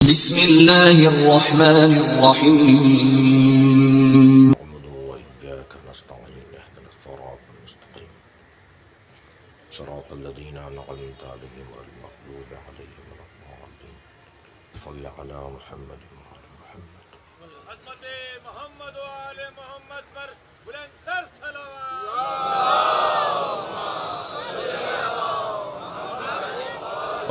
بسم الله الرحمن الرحيم. نعبد وإياك نستعين اهدنا الصراط المستقيم صراط الذين أنعمت عليهم غير المغضوب عليهم ولا الضالين صل على محمد وعلى محمد. عظمت محمد و آل محمد پر بلندتر صلوات.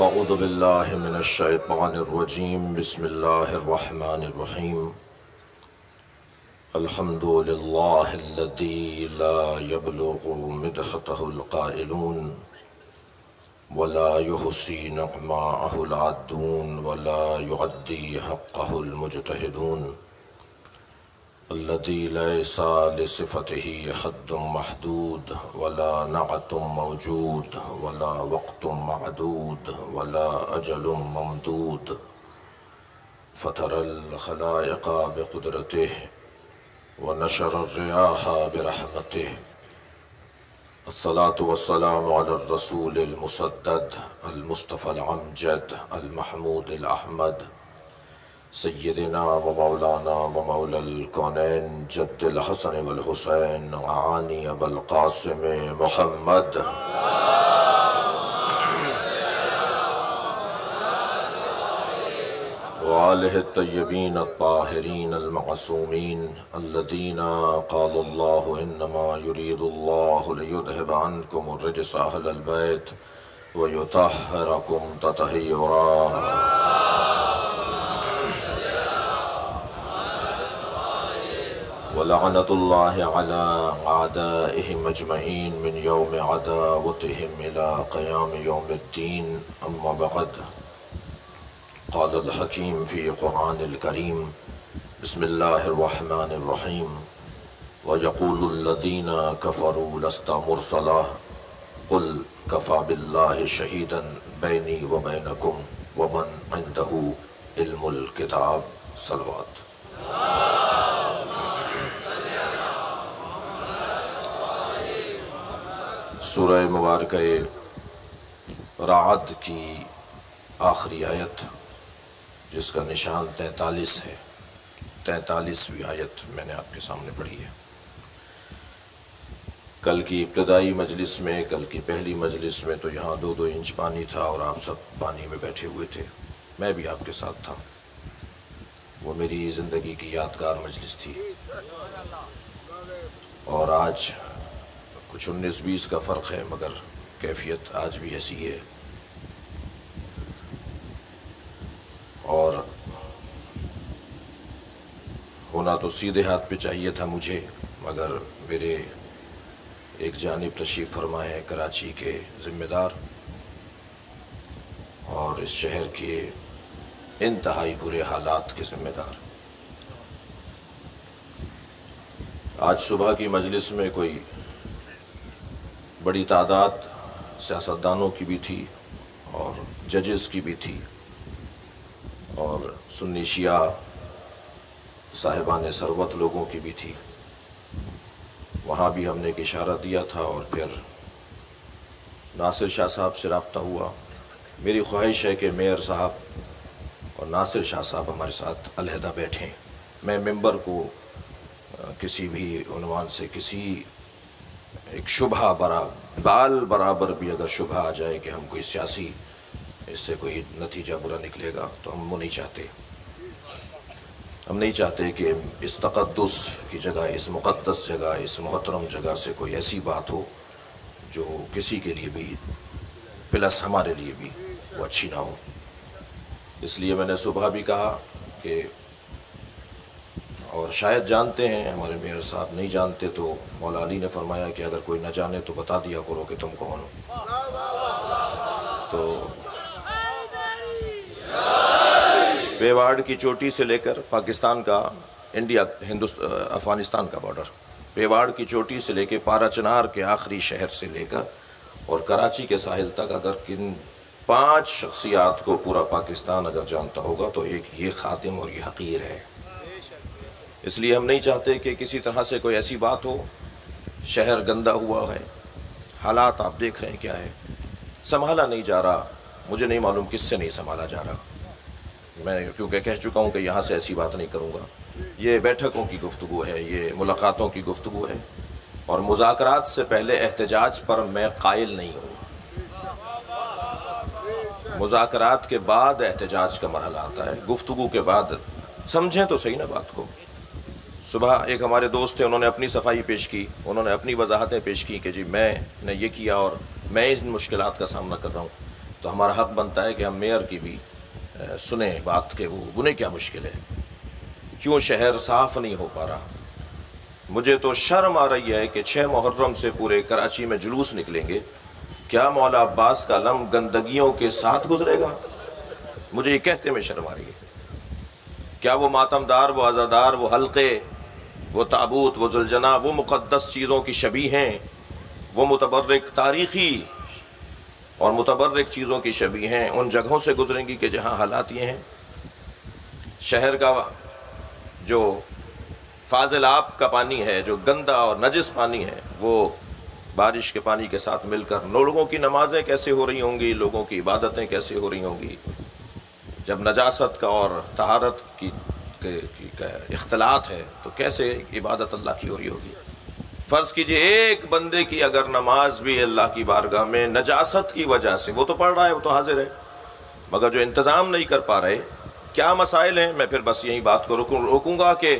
أعوذ بالله من الشيطان الرجيم بسم الله الرحمن الرحيم. الحمد لله الذي لا يبلغ مدحته القائلون ولا يحصي نعماءه العادون ولا يعدي حقه المجتهدون الذي ليس لصفته حد محدود ولا نعت موجود ولا وقت معدود ولا أجل ممدود فترى الخلائق بقدرته ونشر الرياح برحمته. الصلاة والسلام على الرسول المسدد المصطفى العمجد المحمود الأحمد سيدنا ومولانا ومولى الكونين جد الحسن والحسين عاني أبا القاسم محمد وآله الطيبين الطاهرين المعصومين الذين قال الله إنما يريد الله ليذهب عنكم الرجس أهل البيت ويطهركم تطهيرا. ولعنة الله على أعدائهم أجمعين من يوم عداوتهم إلى قيام يوم الدين. أما بعد، قال الحكيم في قرآن الكريم بسم الله الرحمن الرحيم ويقول الذين كفروا لست مرسلا قل كفى بالله شهيدا بيني وبينكم ومن عنده علم الكتاب. صلوات. سورہ مبارکہ رعد کی آخری آیت جس کا نشان 43 ہے، 43ویں آیت میں نے آپ کے سامنے پڑھی ہے. کل کی ابتدائی مجلس میں، کل کی پہلی مجلس میں تو یہاں 2 انچ پانی تھا اور آپ سب پانی میں بیٹھے ہوئے تھے، میں بھی آپ کے ساتھ تھا. وہ میری زندگی کی یادگار مجلس تھی. اور آج کچھ 19-20 کا فرق ہے مگر کیفیت آج بھی ایسی ہے. اور ہونا تو سیدھے ہاتھ پہ چاہیے تھا مجھے، مگر میرے ایک جانب تشریف فرمائے ہیں کراچی کے ذمہ دار اور اس شہر کے انتہائی برے حالات کے ذمہ دار. آج صبح کی مجلس میں کوئی بڑی تعداد سیاستدانوں کی بھی تھی اور ججز کی بھی تھی اور سنی شیعہ صاحبان ثروت لوگوں کی بھی تھی. وہاں بھی ہم نے ایک اشارہ دیا تھا اور پھر ناصر شاہ صاحب سے رابطہ ہوا. میری خواہش ہے کہ میئر صاحب اور ناصر شاہ صاحب ہمارے ساتھ علیحدہ بیٹھیں. میں ممبر کو کسی بھی عنوان سے کسی ایک شبہ بال برابر بھی اگر شبہ آ جائے کہ ہم کوئی سیاسی اس سے کوئی نتیجہ برا نکلے گا تو ہم وہ نہیں چاہتے. ہم نہیں چاہتے کہ اس تقدس کی جگہ، اس مقدس جگہ، اس محترم جگہ سے کوئی ایسی بات ہو جو کسی کے لیے بھی پلس ہمارے لیے بھی وہ اچھی نہ ہو. اس لیے میں نے صبح بھی کہا کہ، اور شاید جانتے ہیں ہمارے میئر صاحب، نہیں جانتے تو مولا علی نے فرمایا کہ اگر کوئی نہ جانے تو بتا دیا کرو کہ تم کون ہو. تو بیواڑ کی چوٹی سے لے کر پاکستان کا افغانستان کا بارڈر، بیواڑ کی چوٹی سے لے کے پارا چنار کے آخری شہر سے لے کر اور کراچی کے ساحل تک اگر کن 5 شخصیات کو پورا پاکستان اگر جانتا ہوگا تو ایک یہ خاتم اور یہ حقیر ہے. اس لیے ہم نہیں چاہتے کہ کسی طرح سے کوئی ایسی بات ہو. شہر گندہ ہوا ہے، حالات آپ دیکھ رہے ہیں کیا ہے، سنبھالا نہیں جا رہا. مجھے نہیں معلوم کس سے نہیں سنبھالا جا رہا. میں کیونکہ کہہ چکا ہوں کہ یہاں سے ایسی بات نہیں کروں گا. یہ بیٹھکوں کی گفتگو ہے، یہ ملاقاتوں کی گفتگو ہے، اور مذاکرات سے پہلے احتجاج پر میں قائل نہیں ہوں. مذاکرات کے بعد احتجاج کا مرحلہ آتا ہے، گفتگو کے بعد. سمجھیں تو صحیح نا بات کو. صبح ایک ہمارے دوست تھے، انہوں نے اپنی صفائی پیش کی، انہوں نے اپنی وضاحتیں پیش کی کہ جی میں نے یہ کیا اور میں ان مشکلات کا سامنا کر رہا ہوں. تو ہمارا حق بنتا ہے کہ ہم میئر کی بھی سنیں بات کہ وہ انہیں کیا مشکل ہے، کیوں شہر صاف نہیں ہو پا رہا. مجھے تو شرم آ رہی ہے کہ 6 محرم سے پورے کراچی میں جلوس نکلیں گے، کیا مولا عباس کا علم گندگیوں کے ساتھ گزرے گا؟ مجھے یہ کہتے میں شرم آ رہی ہے. کیا وہ ماتمدار، وہ عزادار، وہ حلقے، وہ تابوت، وہ زلجنا، وہ مقدس چیزوں کی شبیہ ہیں، وہ متبرک تاریخی اور متبرک چیزوں کی شبیہ ہیں، ان جگہوں سے گزریں گی کہ جہاں حالات یہ ہیں؟ شہر کا جو فاضل آب کا پانی ہے، جو گندا اور نجس پانی ہے، وہ بارش کے پانی کے ساتھ مل کر لوگوں کی نمازیں کیسے ہو رہی ہوں گی، لوگوں کی عبادتیں کیسے ہو رہی ہوں گی؟ جب نجاست کا اور طہارت کی اختلاط ہے تو کیسے عبادت اللہ کی ہو رہی ہوگی؟ فرض کیجئے ایک بندے کی اگر نماز بھی اللہ کی بارگاہ میں نجاست کی وجہ سے، وہ تو پڑھ رہا ہے، وہ تو حاضر ہے، مگر جو انتظام نہیں کر پا رہے، کیا مسائل ہیں؟ میں پھر بس یہی بات کو روکوں گا کہ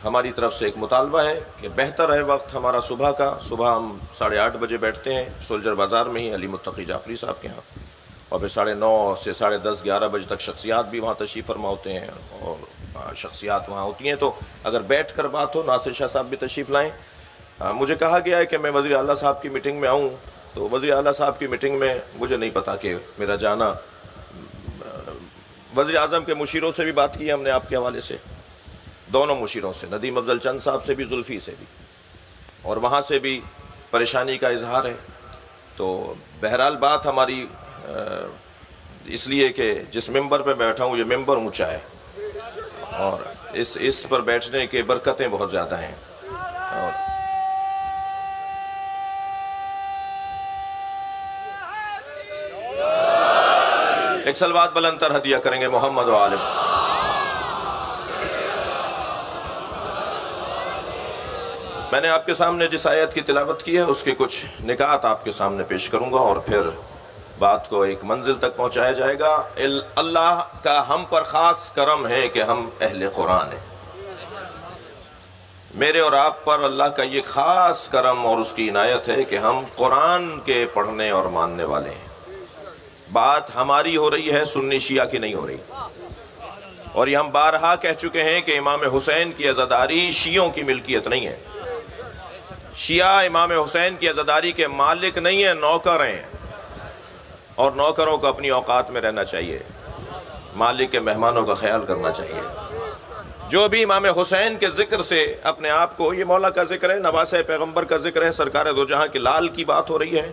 ہماری طرف سے ایک مطالبہ ہے کہ بہتر ہے وقت ہمارا صبح کا. صبح ہم 8:30 بجے بیٹھتے ہیں سولجر بازار میں ہی علی متقی جعفری صاحب کے ہاں، اور پھر 9:30 سے 10:30 11 بجے تک شخصیات بھی وہاں تشریف فرما ہوتے ہیں، اور شخصیات وہاں ہوتی ہیں. تو اگر بیٹھ کر بات ہو، ناصر شاہ صاحب بھی تشریف لائیں. مجھے کہا گیا ہے کہ میں وزیر اعلیٰ صاحب کی میٹنگ میں آؤں، تو وزیر اعلیٰ صاحب کی میٹنگ میں مجھے نہیں پتا کہ میرا جانا. وزیر اعظم کے مشیروں سے بھی بات کی ہم نے آپ کے حوالے سے، دونوں مشیروں سے، ندیم افضل چند صاحب سے بھی، زلفی سے بھی، اور وہاں سے بھی پریشانی کا اظہار ہے. تو بہرحال بات ہماری اس لیے کہ جس ممبر پہ بیٹھا ہوں یہ ممبر اونچا ہے، اور اس پر بیٹھنے کے برکتیں بہت زیادہ ہیں. اور ایک صلوات بلند تر ہدیہ کریں گے محمد و آل. میں نے آپ کے سامنے جس آیت کی تلاوت کی ہے اس کے کچھ نکات آپ کے سامنے پیش کروں گا، اور پھر بات کو ایک منزل تک پہنچایا جائے گا. اللہ کا ہم پر خاص کرم ہے کہ ہم اہل قرآن ہیں. میرے اور آپ پر اللہ کا یہ خاص کرم اور اس کی عنایت ہے کہ ہم قرآن کے پڑھنے اور ماننے والے ہیں. بات ہماری ہو رہی ہے، سنی شیعہ کی نہیں ہو رہی. اور یہ ہم بارہا کہہ چکے ہیں کہ امام حسین کی عزاداری شیعوں کی ملکیت نہیں ہے. شیعہ امام حسین کی عزاداری کے مالک نہیں ہیں، نوکر ہیں، اور نوکروں کو اپنی اوقات میں رہنا چاہیے، مالک کے مہمانوں کا خیال کرنا چاہیے. جو بھی امام حسین کے ذکر سے اپنے آپ کو، یہ مولا کا ذکر ہے، نواسہ پیغمبر کا ذکر ہے، سرکار دو جہاں کے لال کی بات ہو رہی ہے،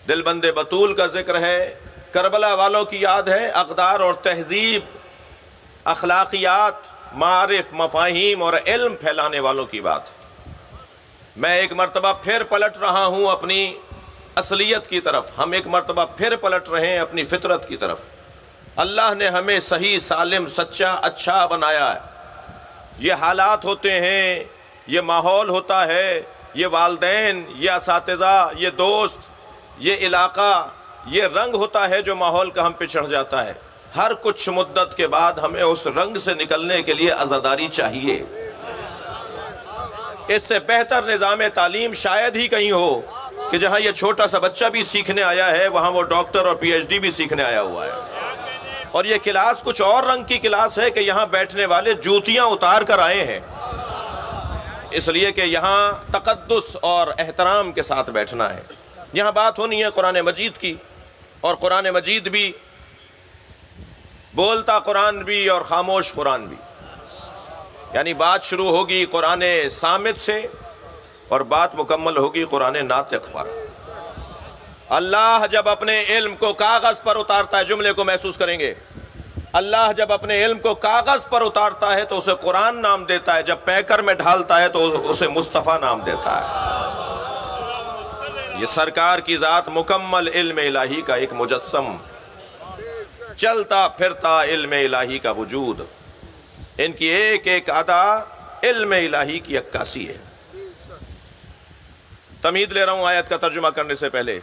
دل بند بطول کا ذکر ہے، کربلا والوں کی یاد ہے، اقدار اور تہذیب، اخلاقیات، معارف، مفاہیم اور علم پھیلانے والوں کی بات. میں ایک مرتبہ پھر پلٹ رہا ہوں اپنی اصلیت کی طرف، ہم ایک مرتبہ پھر پلٹ رہے ہیں اپنی فطرت کی طرف. اللہ نے ہمیں صحیح، سالم، سچا، اچھا بنایا ہے. یہ حالات ہوتے ہیں، یہ ماحول ہوتا ہے، یہ والدین، یہ اساتذہ، یہ دوست، یہ علاقہ، یہ رنگ ہوتا ہے جو ماحول کا ہم پہ چڑھ جاتا ہے. ہر کچھ مدت کے بعد ہمیں اس رنگ سے نکلنے کے لیے عزاداری چاہیے. اس سے بہتر نظام تعلیم شاید ہی کہیں ہو کہ جہاں یہ چھوٹا سا بچہ بھی سیکھنے آیا ہے، وہاں وہ ڈاکٹر اور PhD بھی سیکھنے آیا ہوا ہے. اور یہ کلاس کچھ اور رنگ کی کلاس ہے کہ یہاں بیٹھنے والے جوتیاں اتار کر آئے ہیں، اس لیے کہ یہاں تقدس اور احترام کے ساتھ بیٹھنا ہے. یہاں بات ہونی ہے قرآن مجید کی، اور قرآن مجید بھی، بولتا قرآن بھی اور خاموش قرآن بھی. یعنی بات شروع ہوگی قرآن صامت سے اور بات مکمل ہوگی قرآن ناطق پر. اللہ جب اپنے علم کو کاغذ پر اتارتا ہے، جملے کو محسوس کریں گے، اللہ جب اپنے علم کو کاغذ پر اتارتا ہے تو اسے قرآن نام دیتا ہے، جب پیکر میں ڈھالتا ہے تو اسے مصطفیٰ نام دیتا ہے. یہ سرکار کی ذات مکمل علم الہی کا ایک مجسم چلتا پھرتا علم الہی کا وجود، ان کی ایک ایک ادا علم الہی کی عکاسی ہے۔ تمہید لے رہا ہوں آیت کا ترجمہ کرنے سے پہلے،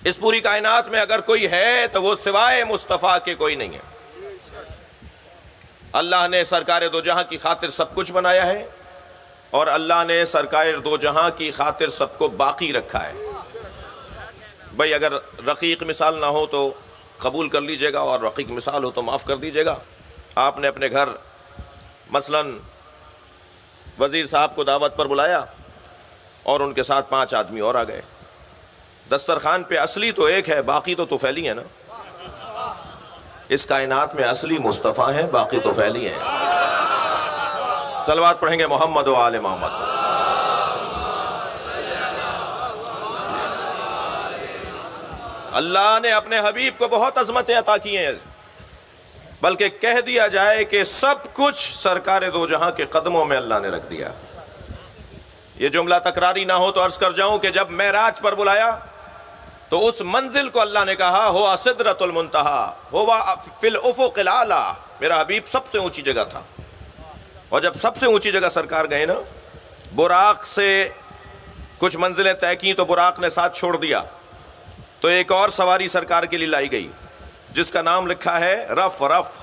اس پوری کائنات میں اگر کوئی ہے تو وہ سوائے مصطفیٰ کے کوئی نہیں ہے۔ اللہ نے سرکار دو جہاں کی خاطر سب کچھ بنایا ہے، اور اللہ نے سرکار دو جہاں کی خاطر سب کو باقی رکھا ہے۔ بھائی اگر رقیق مثال نہ ہو تو قبول کر لیجئے گا، اور رقیق مثال ہو تو معاف کر دیجئے گا۔ آپ نے اپنے گھر مثلا وزیر صاحب کو دعوت پر بلایا اور ان کے ساتھ 5 آدمی اور آ گئے، دسترخوان پہ اصلی تو ایک ہے، باقی تو طفیلی ہیں نا۔ اس کائنات میں اصلی مصطفیٰ ہیں، باقی طفیلی ہیں۔ صلوات پڑھیں گے محمد و آل محمد۔ اللہ نے اپنے حبیب کو بہت عظمتیں عطا کی ہیں، بلکہ کہہ دیا جائے کہ سب کچھ سرکار دو جہاں کے قدموں میں اللہ نے رکھ دیا۔ یہ جملہ تکراری نہ ہو تو عرض کر جاؤں کہ جب معراج پر بلایا تو اس منزل کو اللہ نے کہا ہوا سدرۃ المنتہی ہوا فی الافق الاعلی، میرا حبیب سب سے اونچی جگہ تھا۔ اور جب سب سے اونچی جگہ سرکار گئے نا، براق سے کچھ منزلیں طے کی تو براق نے ساتھ چھوڑ دیا، تو ایک اور سواری سرکار کے لیے لائی گئی جس کا نام لکھا ہے رف رف۔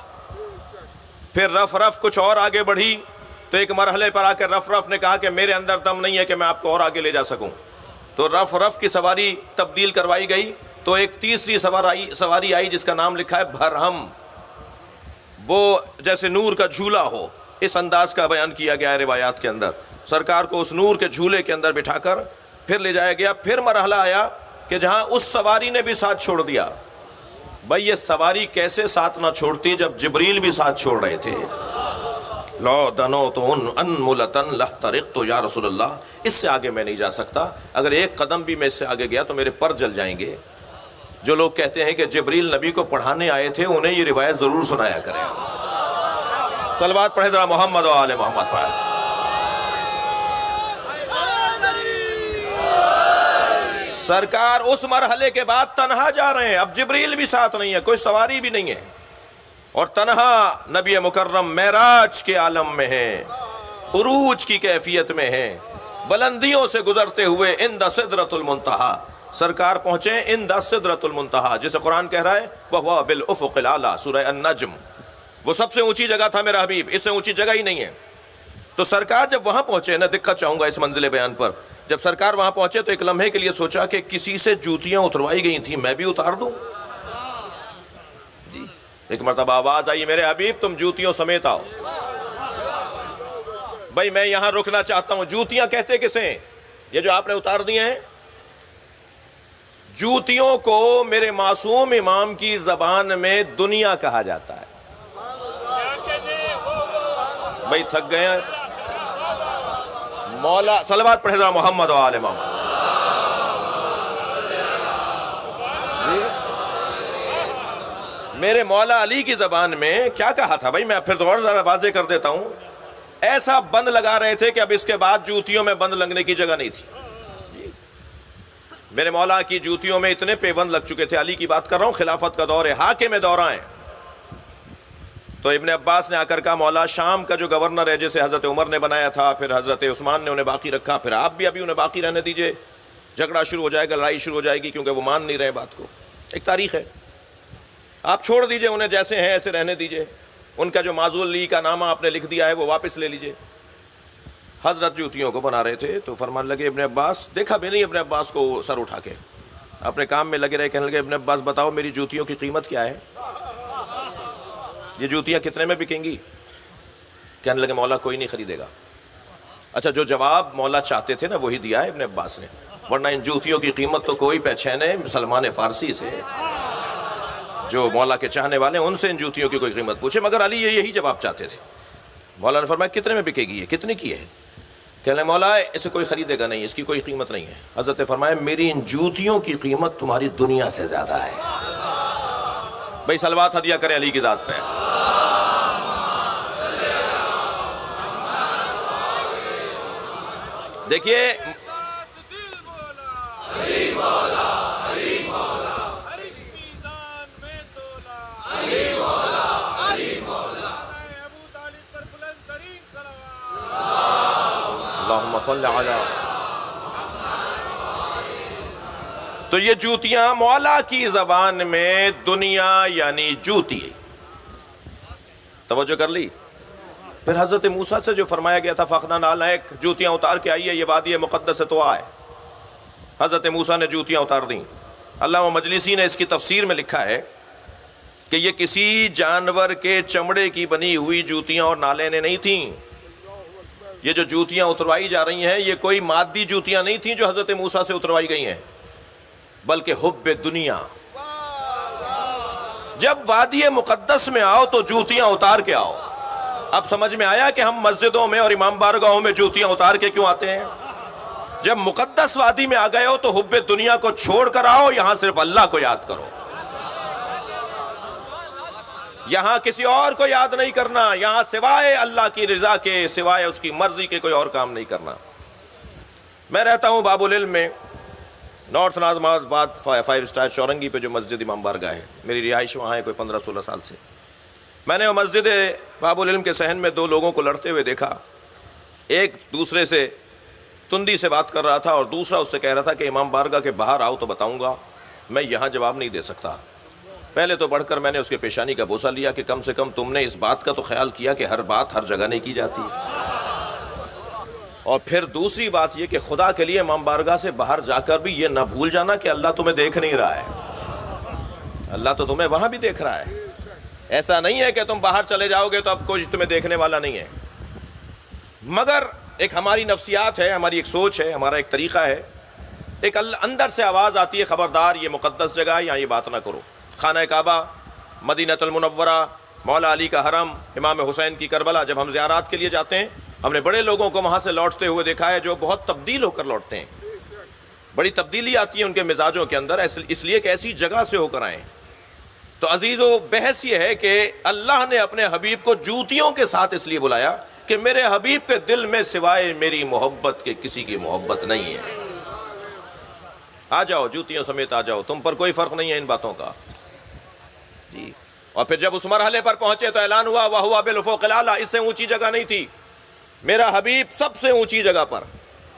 پھر رف رف کچھ اور آگے بڑھی تو ایک مرحلے پر آ کر رف رف نے کہا کہ میرے اندر دم نہیں ہے کہ میں آپ کو اور آگے لے جا سکوں، تو رف رف کی سواری تبدیل کروائی گئی، تو ایک تیسری سواری آئی جس کا نام لکھا ہے بھرہم، وہ جیسے نور کا جھولا ہو، اس انداز کا بیان کیا گیا ہے روایات کے اندر۔ سرکار کو اس نور کے جھولے کے اندر بٹھا کر پھر لے جایا گیا۔ پھر مرحلہ آیا کہ جہاں اس سواری نے بھی ساتھ چھوڑ دیا۔ بھائی یہ سواری کیسے ساتھ نہ چھوڑتی جب جبریل بھی ساتھ چھوڑ رہے تھے؟ لو دنوت انملتن لحترقت یا رسول اللہ، اس سے آگے میں نہیں جا سکتا، اگر ایک قدم بھی میں اس سے آگے گیا تو میرے پر جل جائیں گے۔ جو لوگ کہتے ہیں کہ جبریل نبی کو پڑھانے آئے تھے، انہیں یہ روایت ضرور سنایا کریں۔ صلوات پڑھے ذرا محمد و آل محمد پر۔ سرکار اس مرحلے کے بعد تنہا جا رہے ہیں، اب جبریل بھی ساتھ نہیں ہے، کوئی سواری بھی نہیں ہے، اور تنہا نبی مکرم معراج کے عالم میں ہیں، عروج کی کیفیت میں ہیں، بلندیوں سے گزرتے ہوئے عند سدرۃ المنتہی سرکار پہنچے، عند سدرۃ المنتہی جسے قرآن کہہ رہا ہے وَهُوَ بِالْأُفُقِ الْأَعْلَىٰ، سورہ النجم۔ وہ سب سے اونچی جگہ تھا میرا حبیب، اس سے اونچی جگہ ہی نہیں ہے۔ تو سرکار جب وہاں پہنچے نا، دقت چاہوں گا اس منزل بیان پر، جب سرکار وہاں پہنچے تو ایک لمحے کے لیے سوچا کہ کسی سے جوتیاں اتروائی گئی تھیں، میں بھی اتار دوں۔ جی ایک مرتبہ آواز آئی میرے حبیب تم جوتیوں سمیت آؤ۔ بھائی میں یہاں رکنا چاہتا ہوں، جوتیاں کہتے کسے؟ یہ جو آپ نے اتار دی ہیں، جوتیوں کو میرے معصوم امام کی زبان میں دنیا کہا جاتا ہے۔ بھائی تھک گئے ہیں؟ مولا صلوات پڑھے ذرا محمد و آل محمد۔ میرے مولا علی کی زبان میں کیا کہا تھا؟ بھائی میں پھر تو اور ذرا واضح کر دیتا ہوں۔ ایسا بند لگا رہے تھے کہ اب اس کے بعد جوتیوں میں بند لگنے کی جگہ نہیں تھی۔ میرے مولا کی جوتیوں میں اتنے پیبند لگ چکے تھے، علی کی بات کر رہا ہوں، خلافت کا دور ہے، حاکم دورہ ہیں۔ تو ابن عباس نے آ کر کہا مولا شام کا جو گورنر ہے جسے حضرت عمر نے بنایا تھا، پھر حضرت عثمان نے انہیں باقی رکھا، پھر آپ بھی ابھی انہیں باقی رہنے دیجئے، جھگڑا شروع ہو جائے گا، لڑائی شروع ہو جائے گی، کیونکہ وہ مان نہیں رہے بات کو۔ ایک تاریخ ہے، آپ چھوڑ دیجئے انہیں، جیسے ہیں ایسے رہنے دیجئے۔ ان کا جو معزول لی کا نامہ آپ نے لکھ دیا ہے وہ واپس لے لیجئے۔ حضرت جوتیوں کو بنا رہے تھے تو فرمان لگے ابن عباس، دیکھا بھی نہیں ابن عباس کو سر اٹھا کے، اپنے کام میں لگے رہے، کہنے لگے ابن عباس بتاؤ میری جوتیوں کی قیمت کیا ہے؟ یہ جوتیاں کتنے میں بکیں گی؟ کہنے لگے مولا کوئی نہیں خریدے گا۔ اچھا جو جواب مولا چاہتے تھے نا وہی دیا ہے ابن عباس نے، ورنہ ان جوتیوں کی قیمت تو کوئی پہچانے سلمان فارسی سے، جو مولا کے چاہنے والے ہیں ان سے ان جوتیوں کی کوئی قیمت پوچھے، مگر علی یہی جواب چاہتے تھے۔ مولا نے فرمایا کتنے میں بکے گی یہ؟ کتنے کی ہے؟ کہنے مولا اسے کوئی خریدے گا نہیں، اس کی کوئی قیمت نہیں ہے۔ حضرت نے فرمایا میری ان جوتیوں کی قیمت تمہاری دنیا سے زیادہ ہے۔ بھائی صلوات ہدیہ کریں علی کی ذات پہ۔ دیکھیے صل علی. تو یہ جوتیاں مولا کی زبان میں دنیا یعنی جوتی. توجہ کر لی. پھر حضرت موسیٰ سے جو فرمایا گیا تھا فَخْنَا نَعْلَيْكَ، جوتیاں اتار کے آئیے، یہ وادی مقدس تو آئے. حضرت موسیٰ نے جوتیاں اتار دیں. علامہ مجلسی نے اس کی تفسیر میں لکھا ہے کہ یہ کسی جانور کے چمڑے کی بنی ہوئی جوتیاں اور نالینیں نہیں تھیں. یہ جو جوتیاں اتروائی جا رہی ہیں یہ کوئی مادی جوتیاں نہیں تھیں جو حضرت موسیٰ سے اتروائی گئی ہیں، بلکہ حب دنیا. جب وادی مقدس میں آؤ تو جوتیاں اتار کے آؤ. اب سمجھ میں آیا کہ ہم مسجدوں میں اور امام بارگاہوں میں جوتیاں اتار کے کیوں آتے ہیں؟ جب مقدس وادی میں آ گئے ہو تو حب دنیا کو چھوڑ کر آؤ، یہاں صرف اللہ کو یاد کرو. یہاں کسی اور کو یاد نہیں کرنا، یہاں سوائے اللہ کی رضا کے، سوائے اس کی مرضی کے کوئی اور کام نہیں کرنا. میں رہتا ہوں باب العلم میں، نارتھ نازم آباد 5 اسٹار چورنگی پہ جو مسجد امام بارگاہ ہے، میری رہائش وہاں ہے کوئی 15-16 سال سے. میں نے وہ مسجد باب العلم کے صحن میں 2 لوگوں کو لڑتے ہوئے دیکھا. ایک دوسرے سے تندی سے بات کر رہا تھا اور دوسرا اس سے کہہ رہا تھا کہ امام بارگاہ کے باہر آؤ تو بتاؤں گا، میں یہاں جواب نہیں دے سکتا. پہلے تو بڑھ کر میں نے اس کے پیشانی کا بوسہ لیا کہ کم سے کم تم نے اس بات کا تو خیال کیا کہ ہر بات ہر جگہ نہیں کی جاتی. اور پھر دوسری بات یہ کہ خدا کے لیے امام بارگاہ سے باہر جا کر بھی یہ نہ بھول جانا کہ اللہ تمہیں دیکھ نہیں رہا ہے. اللہ تو تمہیں وہاں بھی دیکھ رہا ہے. ایسا نہیں ہے کہ تم باہر چلے جاؤ گے تو اب کوئی تمہیں دیکھنے والا نہیں ہے. مگر ایک ہماری نفسیات ہے، ہماری ایک سوچ ہے، ہمارا ایک طریقہ ہے. ایک اندر سے آواز آتی ہے خبردار یہ مقدس جگہ ہے، یہاں یہ بات نہ کرو. خانہ کعبہ، مدینہ المنورہ، مولا علی کا حرم، امام حسین کی کربلا، جب ہم زیارات کے لیے جاتے ہیں ہم نے بڑے لوگوں کو وہاں سے لوٹتے ہوئے دیکھا ہے جو بہت تبدیل ہو کر لوٹتے ہیں. بڑی تبدیلی آتی ہے ان کے مزاجوں کے اندر، اس لیے کہ ایسی جگہ سے ہو کر آئیں. تو عزیزو، بحث یہ ہے کہ اللہ نے اپنے حبیب کو جوتیوں کے ساتھ اس لیے بلایا کہ میرے حبیب کے دل میں سوائے میری محبت کے کسی کی محبت نہیں ہے. آ جاؤ، جوتیوں سمیت آ جاؤ، تم پر کوئی فرق نہیں ہے ان باتوں کا. جی. اور پھر جب اس مرحلے پر پہنچے تو اعلان ہوا وَهُوَ بِالْأُفُقِ الْأَعْلَىٰ، اس سے اونچی جگہ نہیں تھی. میرا حبیب سب سے اونچی جگہ پر،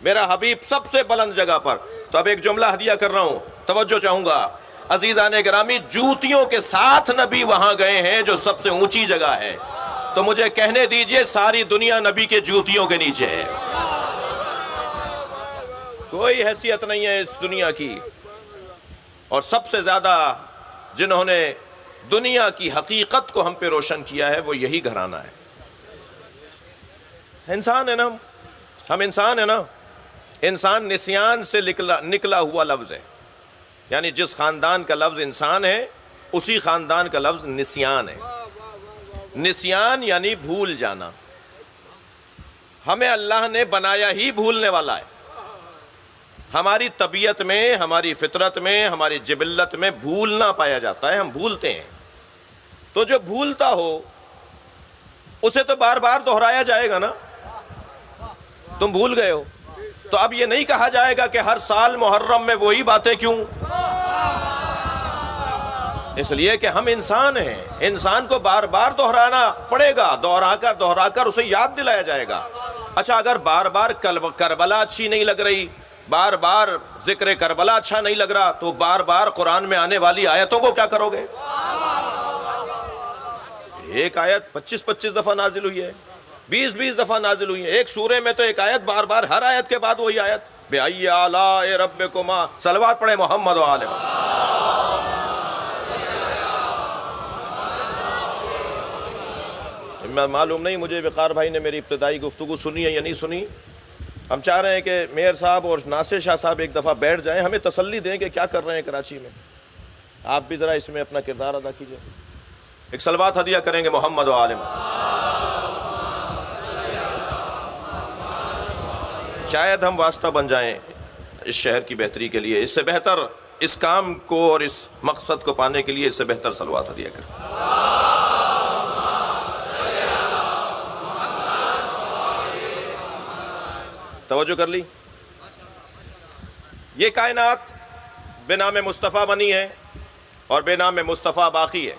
میرا حبیب سب سے بلند جگہ پر. تو اب ایک جملہ ہدیہ کر رہا ہوں، توجہ چاہوں گا. عزیزان گرامی، جوتیوں کے ساتھ نبی وہاں گئے ہیں جو سب سے اونچی جگہ ہے. تو مجھے کہنے دیجئے ساری دنیا نبی کے جوتیوں کے نیچے ہے. کوئی حیثیت نہیں ہے اس دنیا کی. اور سب سے زیادہ جنہوں نے دنیا کی حقیقت کو ہم پہ روشن کیا ہے وہ یہی گھرانہ ہے. انسان ہے نا، ہم انسان ہیں نا. انسان نسیان سے نکلا ہوا لفظ ہے. یعنی جس خاندان کا لفظ انسان ہے اسی خاندان کا لفظ نسیان ہے. نسیان یعنی بھول جانا. ہمیں اللہ نے بنایا ہی بھولنے والا ہے. ہماری طبیعت میں، ہماری فطرت میں، ہماری جبلت میں بھولنا پایا جاتا ہے. ہم بھولتے ہیں. تو جو بھولتا ہو اسے تو بار بار دہرایا جائے گا نا. تم بھول گئے ہو تو اب یہ نہیں کہا جائے گا کہ ہر سال محرم میں وہی باتیں کیوں. اس لیے کہ ہم انسان ہیں. انسان کو بار بار دہرانا پڑے گا، دوہرا کر اسے یاد دلایا جائے گا. اچھا، اگر بار بار کربلا اچھی نہیں لگ رہی، بار بار ذکر کربلا اچھا نہیں لگ رہا، تو بار بار قرآن میں آنے والی آیتوں کو کیا کرو گے؟ ایک آیت 25 دفعہ نازل ہوئی ہے، 20 دفعہ نازل ہوئی ہے. ایک سورے میں تو ایک آیت بار بار، ہر آیت کے بعد وہی آیت، بِأَيِّ آلَاءِ رَبِّكُمَا. صلوات پڑھے محمد و آل محمد. معلوم نہیں مجھے وقار بھائی نے میری ابتدائی گفتگو سنی ہے یا نہیں سنی. ہم چاہ رہے ہیں کہ میئر صاحب اور ناصر شاہ صاحب ایک دفعہ بیٹھ جائیں، ہمیں تسلی دیں کہ کیا کر رہے ہیں کراچی میں. آپ بھی ذرا اس میں اپنا کردار ادا کیجئے. ایک صلوات ہدیہ کریں گے محمد و آل محمد. شاید ہم واسطہ بن جائیں اس شہر کی بہتری کے لیے. اس سے بہتر اس کام کو اور اس مقصد کو پانے کے لیے اس سے بہتر صلوات ہدیہ کریں. توجہ کر لی. یہ کائنات بے نام مصطفیٰ بنی ہے اور بے نام مصطفیٰ باقی ہے.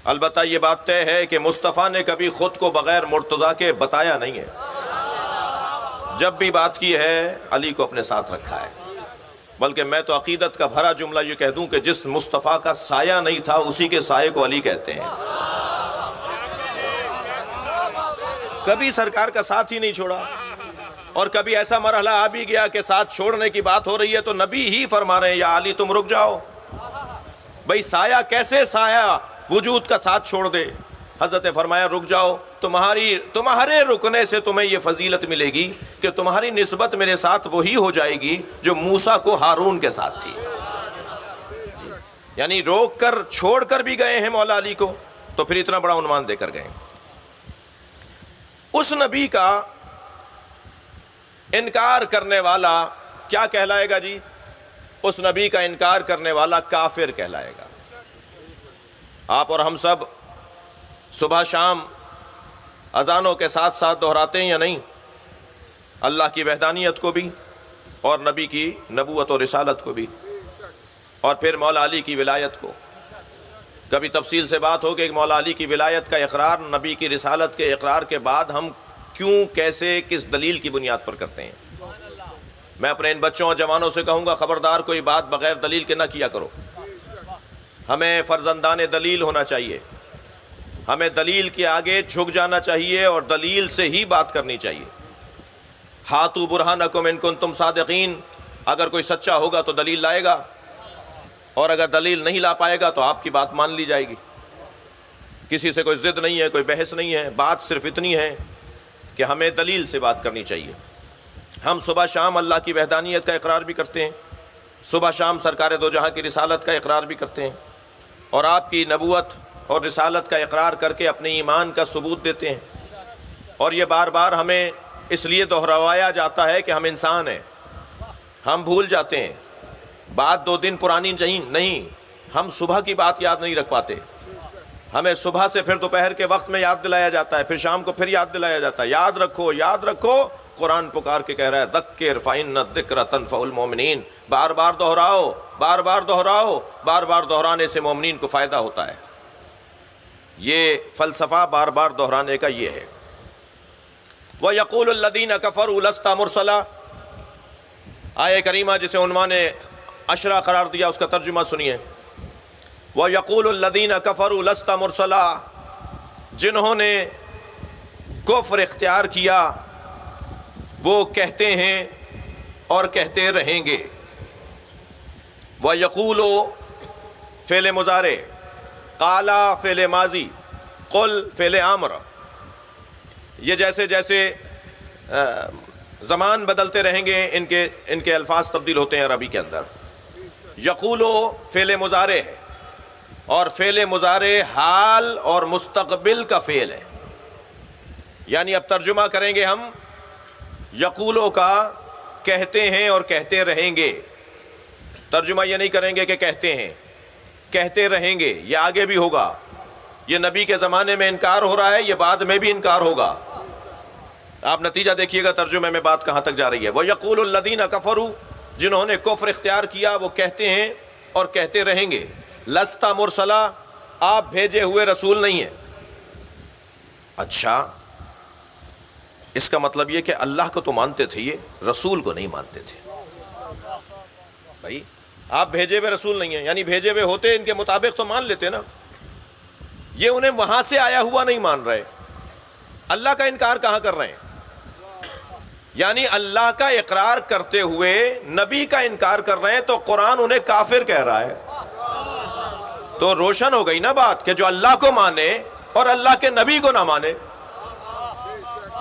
البتہ یہ بات طے ہے کہ مصطفیٰ نے کبھی خود کو بغیر مرتضیٰ کے بتایا نہیں ہے. جب بھی بات کی ہے علی کو اپنے ساتھ رکھا ہے، بلکہ میں تو عقیدت کا بھرا جملہ یہ کہہ دوں کہ جس مصطفیٰ کا سایہ نہیں تھا اسی کے سائے کو علی کہتے ہیں۔ کبھی سرکار کا ساتھ ہی نہیں چھوڑا، اور کبھی ایسا مرحلہ آ بھی گیا کہ ساتھ چھوڑنے کی بات ہو رہی ہے تو نبی ہی فرما رہے ہیں یا علی تم رک جاؤ۔ بھئی سایہ کیسے سایہ وجود کا ساتھ چھوڑ دے؟ حضرت فرمایا رک جاؤ، تمہارے رکنے سے تمہیں یہ فضیلت ملے گی کہ تمہاری نسبت میرے ساتھ وہی ہو جائے گی جو موسیٰ کو ہارون کے ساتھ تھی۔ یعنی روک کر چھوڑ کر بھی گئے ہیں مولا علی کو، تو پھر اتنا بڑا عنوان دے کر گئے۔ اس نبی کا انکار کرنے والا کیا کہلائے گا جی؟ اس نبی کا انکار کرنے والا کافر کہلائے گا۔ آپ اور ہم سب صبح شام اذانوں کے ساتھ ساتھ دہراتے ہیں یا نہیں؟ اللہ کی وحدانیت کو بھی، اور نبی کی نبوت اور رسالت کو بھی، اور پھر مولا علی کی ولایت کو۔ کبھی تفصیل سے بات ہو کہ مولا علی کی ولایت کا اقرار نبی کی رسالت کے اقرار کے بعد ہم کیوں، کیسے، کس دلیل کی بنیاد پر کرتے ہیں۔ میں اپنے ان بچوں اور جوانوں سے کہوں گا خبردار کوئی بات بغیر دلیل کے نہ کیا کرو۔ ہمیں فرزندان دلیل ہونا چاہیے، ہمیں دلیل کے آگے جھک جانا چاہیے اور دلیل سے ہی بات کرنی چاہیے۔ ہاتھو برہانکم ان کنتم صادقین، اگر کوئی سچا ہوگا تو دلیل لائے گا، اور اگر دلیل نہیں لا پائے گا تو آپ کی بات مان لی جائے گی۔ کسی سے کوئی ضد نہیں ہے، کوئی بحث نہیں ہے، بات صرف اتنی ہے کہ ہمیں دلیل سے بات کرنی چاہیے۔ ہم صبح شام اللہ کی وحدانیت کا اقرار بھی کرتے ہیں، صبح شام سرکار دو جہاں کی رسالت کا اقرار بھی کرتے ہیں، اور آپ کی نبوت اور رسالت کا اقرار کر کے اپنے ایمان کا ثبوت دیتے ہیں۔ اور یہ بار بار ہمیں اس لیے دہرایا جاتا ہے کہ ہم انسان ہیں، ہم بھول جاتے ہیں، بات 2 دن پرانی نہیں، ہم صبح کی بات یاد نہیں رکھ پاتے، ہمیں صبح سے پھر دوپہر کے وقت میں یاد دلایا جاتا ہے، پھر شام کو پھر یاد دلایا جاتا ہے۔ یاد رکھو، یاد رکھو، قرآن پکار کے کہہ رہا ہے ذکر فإن الذکر تنفع المؤمنین، بار بار دہراؤ، بار بار دہراؤ، بار بار دہرانے سے مومنین کو فائدہ ہوتا ہے۔ یہ فلسفہ بار بار دہرانے کا یہ ہے۔ وَيَقُولُ الَّذِينَ كَفَرُوا لَسْتَ مُرْسَلًا، آیہ کریمہ جسے عنوان عشرہ قرار دیا اس کا ترجمہ سنیے۔ وَيَقُولُ الَّذِينَ كَفَرُوا لَسْتَ مُرْسَلًا، جنہوں نے کفر اختیار کیا وہ کہتے ہیں اور کہتے رہیں گے۔ وَيَقُولُ فعل مضارع، قَالَ فعل ماضی، قُل فعل امر، یہ جیسے جیسے زمان بدلتے رہیں گے ان کے الفاظ تبدیل ہوتے ہیں عربی کے اندر۔ یقول فعل مضارع ہے، اور فعل مضارع حال اور مستقبل کا فعل ہے، یعنی اب ترجمہ کریں گے ہم یقولو کا کہتے ہیں اور کہتے رہیں گے۔ ترجمہ یہ نہیں کریں گے کہ کہتے ہیں، کہتے رہیں گے، یہ آگے بھی ہوگا۔ یہ نبی کے زمانے میں انکار ہو رہا ہے، یہ بعد میں بھی انکار ہوگا۔ آپ نتیجہ دیکھیے گا ترجمے میں بات کہاں تک جا رہی ہے۔ وَيَقُولُ الَّذِينَ كَفَرُوا، جنہوں نے کفر اختیار کیا وہ کہتے ہیں اور کہتے رہیں گے لست مرسلا، آپ بھیجے ہوئے رسول نہیں ہیں۔ اچھا، اس کا مطلب یہ کہ اللہ کو تو مانتے تھے، یہ رسول کو نہیں مانتے تھے۔ بھائی آپ بھیجے ہوئے رسول نہیں ہیں، یعنی بھیجے ہوئے ہوتے ان کے مطابق تو مان لیتے نا، یہ انہیں وہاں سے آیا ہوا نہیں مان رہے، اللہ کا انکار کہاں کر رہے ہیں؟ یعنی اللہ کا اقرار کرتے ہوئے نبی کا انکار کر رہے ہیں، تو قرآن انہیں کافر کہہ رہا ہے۔ تو روشن ہو گئی نا بات کہ جو اللہ کو مانے اور اللہ کے نبی کو نہ مانے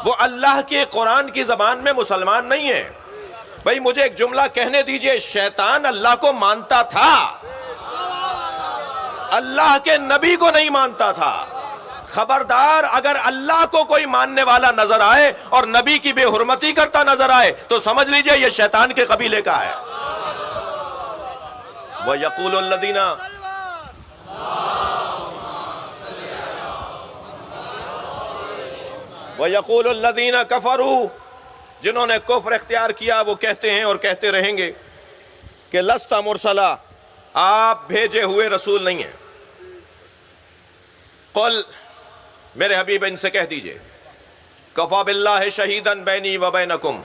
وہ اللہ کے قرآن کی زبان میں مسلمان نہیں ہے۔ بھائی مجھے ایک جملہ کہنے دیجئے، شیطان اللہ کو مانتا تھا، اللہ کے نبی کو نہیں مانتا تھا۔ خبردار، اگر اللہ کو کوئی ماننے والا نظر آئے اور نبی کی بے حرمتی کرتا نظر آئے تو سمجھ لیجئے یہ شیطان کے قبیلے کا ہے۔ وَيَقُولُ الَّذِينَ، وَيَقُولُ الَّذِينَ كَفَرُوا، جنہوں نے کفر اختیار کیا وہ کہتے ہیں اور کہتے رہیں گے کہ لست مرسلا، آپ بھیجے ہوئے رسول نہیں ہیں۔ قل، میرے حبیب ان سے کہہ دیجئے، کفا باللہ شہیداً بینی و بینکم،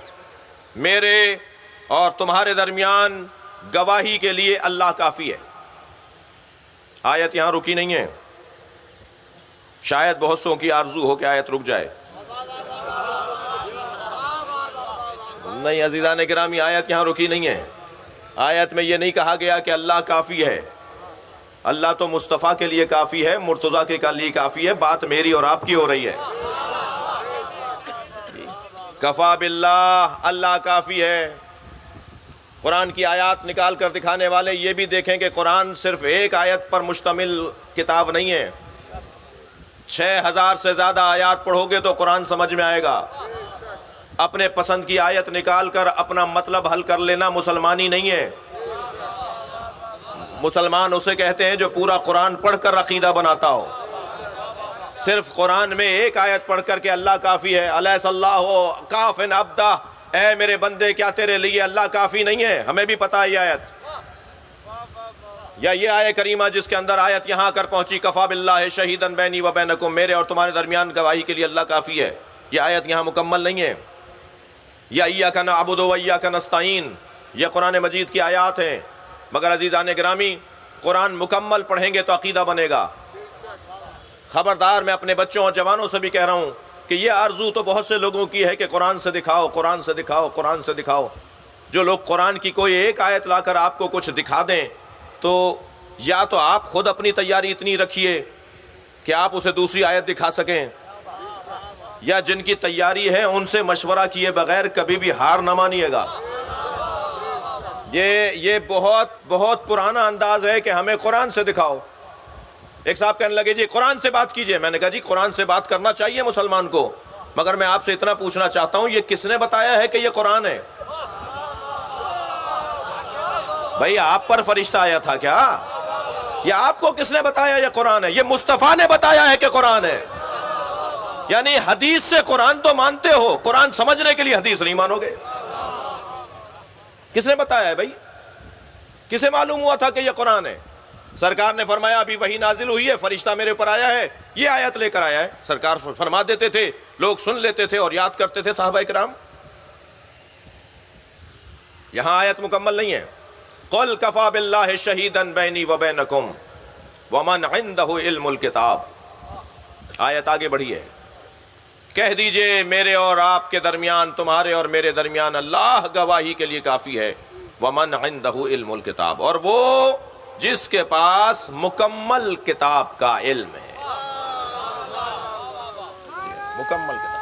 میرے اور تمہارے درمیان گواہی کے لیے اللہ کافی ہے۔ آیت یہاں رکی نہیں ہے، شاید بہت سو کی آرزو ہو کہ آیت رک جائے، نہیں عزیزان گرامی، آیت یہاں رکی نہیں ہے۔ آیت میں یہ نہیں کہا گیا کہ اللہ کافی ہے، اللہ تو مصطفیٰ کے لیے کافی ہے، مرتضیٰ کے لیے کافی ہے، بات میری اور آپ کی ہو رہی ہے۔ کفا باللہ، اللہ کافی ہے۔ قرآن کی آیات نکال کر دکھانے والے یہ بھی دیکھیں کہ قرآن صرف ایک آیت پر مشتمل کتاب نہیں ہے، 6000 سے زیادہ آیات پڑھو گے تو قرآن سمجھ میں آئے گا۔ اپنے پسند کی آیت نکال کر اپنا مطلب حل کر لینا مسلمانی نہیں ہے۔ مسلمان اسے کہتے ہیں جو پورا قرآن پڑھ کر عقیدہ بناتا ہو۔ صرف قرآن میں ایک آیت پڑھ کر کے اللہ کافی ہے، الیس اللہ کافٍ عبدہ، اے میرے بندے کیا تیرے لیے اللہ کافی نہیں ہے؟ ہمیں بھی پتہ ہے یہ آیت، یا یہ آیت کریمہ جس کے اندر آیت یہاں کر پہنچی کفا باللہ شہیداً بینی و بینکم، میرے اور تمہارے درمیان گواہی کے لیے اللہ کافی ہے، یہ آیت یہاں مکمل نہیں ہے۔ یا ایاک نعبد و ایاک نستعین، یہ قرآن مجید کی آیات ہیں، مگر عزیزان گرامی قرآن مکمل پڑھیں گے تو عقیدہ بنے گا۔ خبردار، میں اپنے بچوں اور جوانوں سے بھی کہہ رہا ہوں کہ یہ آرزو تو بہت سے لوگوں کی ہے کہ قرآن سے دکھاؤ، قرآن سے دکھاؤ، قرآن سے دکھاؤ۔ جو لوگ قرآن کی کوئی ایک آیت لا کر آپ کو کچھ دکھا دیں تو یا تو آپ خود اپنی تیاری اتنی رکھیے کہ آپ اسے دوسری آیت دکھا سکیں، یا جن کی تیاری ہے ان سے مشورہ کیے بغیر کبھی بھی ہار نہ مانیے گا۔ یہ بہت بہت پرانا انداز ہے کہ ہمیں قرآن سے دکھاؤ۔ ایک صاحب کہنے لگے جی قرآن سے بات کیجئے، میں نے کہا جی قرآن سے بات کرنا چاہیے مسلمان کو، مگر میں آپ سے اتنا پوچھنا چاہتا ہوں یہ کس نے بتایا ہے کہ یہ قرآن ہے؟ بھئی آپ پر فرشتہ آیا تھا کیا؟ یا آپ کو کس نے بتایا یہ قرآن ہے؟ یہ مصطفیٰ نے بتایا ہے کہ قرآن ہے۔ یعنی حدیث سے قرآن تو مانتے ہو، قرآن سمجھنے کے لیے حدیث نہیں مانو گے۔ کس نے بتایا ہے بھائی؟ کسے معلوم ہوا تھا کہ یہ قرآن ہے؟ سرکار نے فرمایا ابھی وحی نازل ہوئی ہے، فرشتہ میرے اوپر آیا ہے، یہ آیت لے کر آیا ہے۔ سرکار فرما دیتے تھے، لوگ سن لیتے تھے اور یاد کرتے تھے صحابہ کرام۔ یہاں آیت مکمل نہیں ہے۔ قل کفا باللہ شہیداً بینی و بینکم ومن عندہ علم الکتاب، آیت آگے بڑھی ہے، کہہ دیجئے میرے اور آپ کے درمیان، تمہارے اور میرے درمیان اللہ گواہی کے لیے کافی ہے، ومن عندہ علم الکتاب، اور وہ جس کے پاس مکمل کتاب کا علم ہے۔ مکمل کتاب،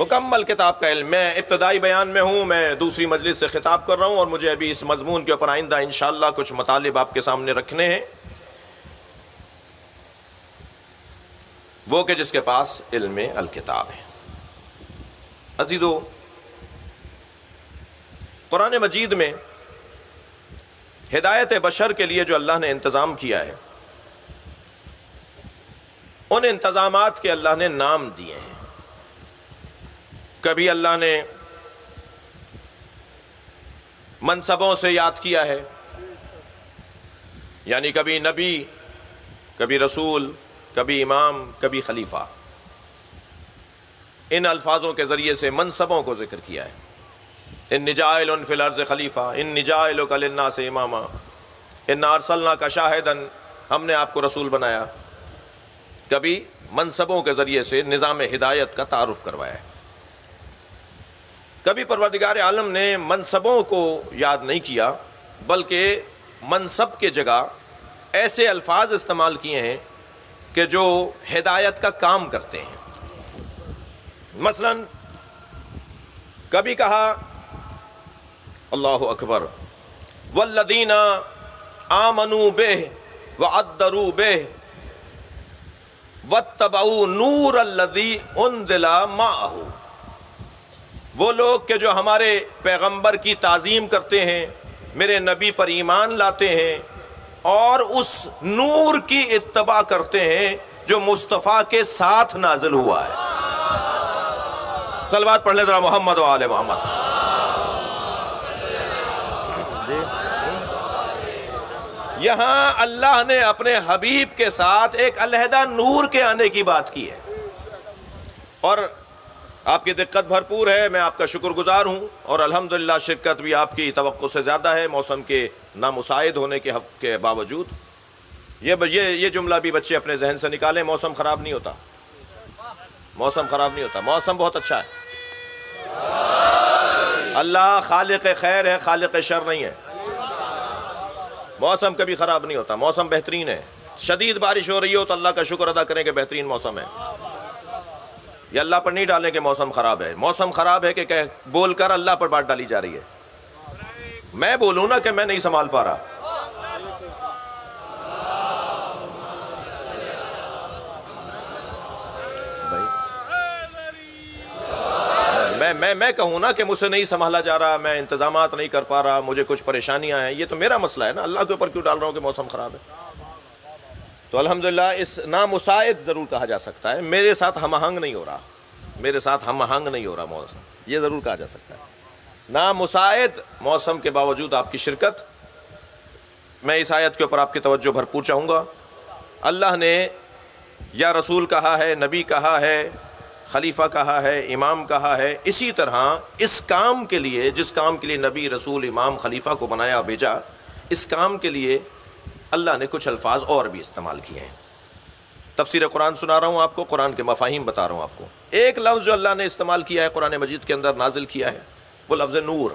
مکمل کتاب کا علم۔ میں ابتدائی بیان میں ہوں، میں دوسری مجلس سے خطاب کر رہا ہوں اور مجھے ابھی اس مضمون کے اوپر آئندہ انشاءاللہ کچھ مطالب آپ کے سامنے رکھنے ہیں۔ وہ کہ جس کے پاس علم الکتاب ہے۔ عزیزو، قرآن مجید میں ہدایت بشر کے لیے جو اللہ نے انتظام کیا ہے، ان انتظامات کے اللہ نے نام دیے ہیں۔ کبھی اللہ نے منصبوں سے یاد کیا ہے، یعنی کبھی نبی، کبھی رسول، کبھی امام، کبھی خلیفہ، ان الفاظوں کے ذریعے سے منصبوں کو ذکر کیا ہے۔ ان جاعل فی الارض خلیفہ، ان جاعلک للناس اماما، ان ارسلناک شاہدا، ہم نے آپ کو رسول بنایا۔ کبھی منصبوں کے ذریعے سے نظام ہدایت کا تعارف کروایا ہے۔ کبھی پروردگار عالم نے منصبوں کو یاد نہیں کیا، بلکہ منصب کے جگہ ایسے الفاظ استعمال کیے ہیں کہ جو ہدایت کا کام کرتے ہیں۔ مثلا کبھی کہا اللہ اکبر، والذین آمنوا بہ وعذروا بہ واتبعوا نور الذی انزل معہ، وہ لوگ کہ جو ہمارے پیغمبر کی تعظیم کرتے ہیں، میرے نبی پر ایمان لاتے ہیں اور اس نور کی اتباع کرتے ہیں جو مصطفیٰ کے ساتھ نازل ہوا ہے۔ صلوات پڑھ لیں ذرا محمد و آل محمد۔ یہاں اللہ نے اپنے حبیب کے ساتھ ایک علیحدہ نور کے آنے کی بات کی ہے، اور آپ کی دقت بھرپور ہے، میں آپ کا شکر گزار ہوں، اور الحمدللہ شرکت بھی آپ کی توقع سے زیادہ ہے موسم کے نامساعد ہونے کے باوجود۔ یہ جملہ بھی بچے اپنے ذہن سے نکالیں، موسم خراب نہیں ہوتا، موسم خراب نہیں ہوتا، موسم بہت اچھا ہے۔ اللہ خالق خیر ہے، خالق شر نہیں ہے۔ موسم کبھی خراب نہیں ہوتا، موسم بہترین ہے۔ شدید بارش ہو رہی ہو تو اللہ کا شکر ادا کریں کہ بہترین موسم ہے، یہ اللہ پر نہیں ڈالیں کہ موسم خراب ہے۔ موسم خراب ہے کہ بول کر اللہ پر بات ڈالی جا رہی ہے۔ میں بولوں نا کہ میں نہیں سنبھال پا رہا، میں کہوں نا کہ مجھ سے نہیں سنبھالا جا رہا، میں انتظامات نہیں کر پا رہا، مجھے کچھ پریشانیاں ہیں، یہ تو میرا مسئلہ ہے نا، اللہ کے اوپر کیوں ڈال رہا ہوں کہ موسم خراب ہے؟ تو الحمدللہ اس نامساعد ضرور کہا جا سکتا ہے، میرے ساتھ ہم آہنگ نہیں ہو رہا، میرے ساتھ ہم آہنگ نہیں ہو رہا موسم، یہ ضرور کہا جا سکتا ہے۔ نامساعد موسم کے باوجود آپ کی شرکت۔ میں اس آیت کے اوپر آپ کی توجہ بھرپور چاہوں گا۔ اللہ نے یا رسول کہا ہے، نبی کہا ہے، خلیفہ کہا ہے، امام کہا ہے، اسی طرح اس کام کے لیے، جس کام کے لیے نبی، رسول، امام، خلیفہ کو بنایا بھیجا، اس کام کے لیے اللہ نے کچھ الفاظ اور بھی استعمال کیے ہیں۔ تفسیر قرآن سنا رہا ہوں آپ کو، قرآن کے مفاہیم بتا رہا ہوں آپ کو۔ ایک لفظ جو اللہ نے استعمال کیا ہے قرآن مجید کے اندر، نازل کیا ہے، وہ لفظ نور۔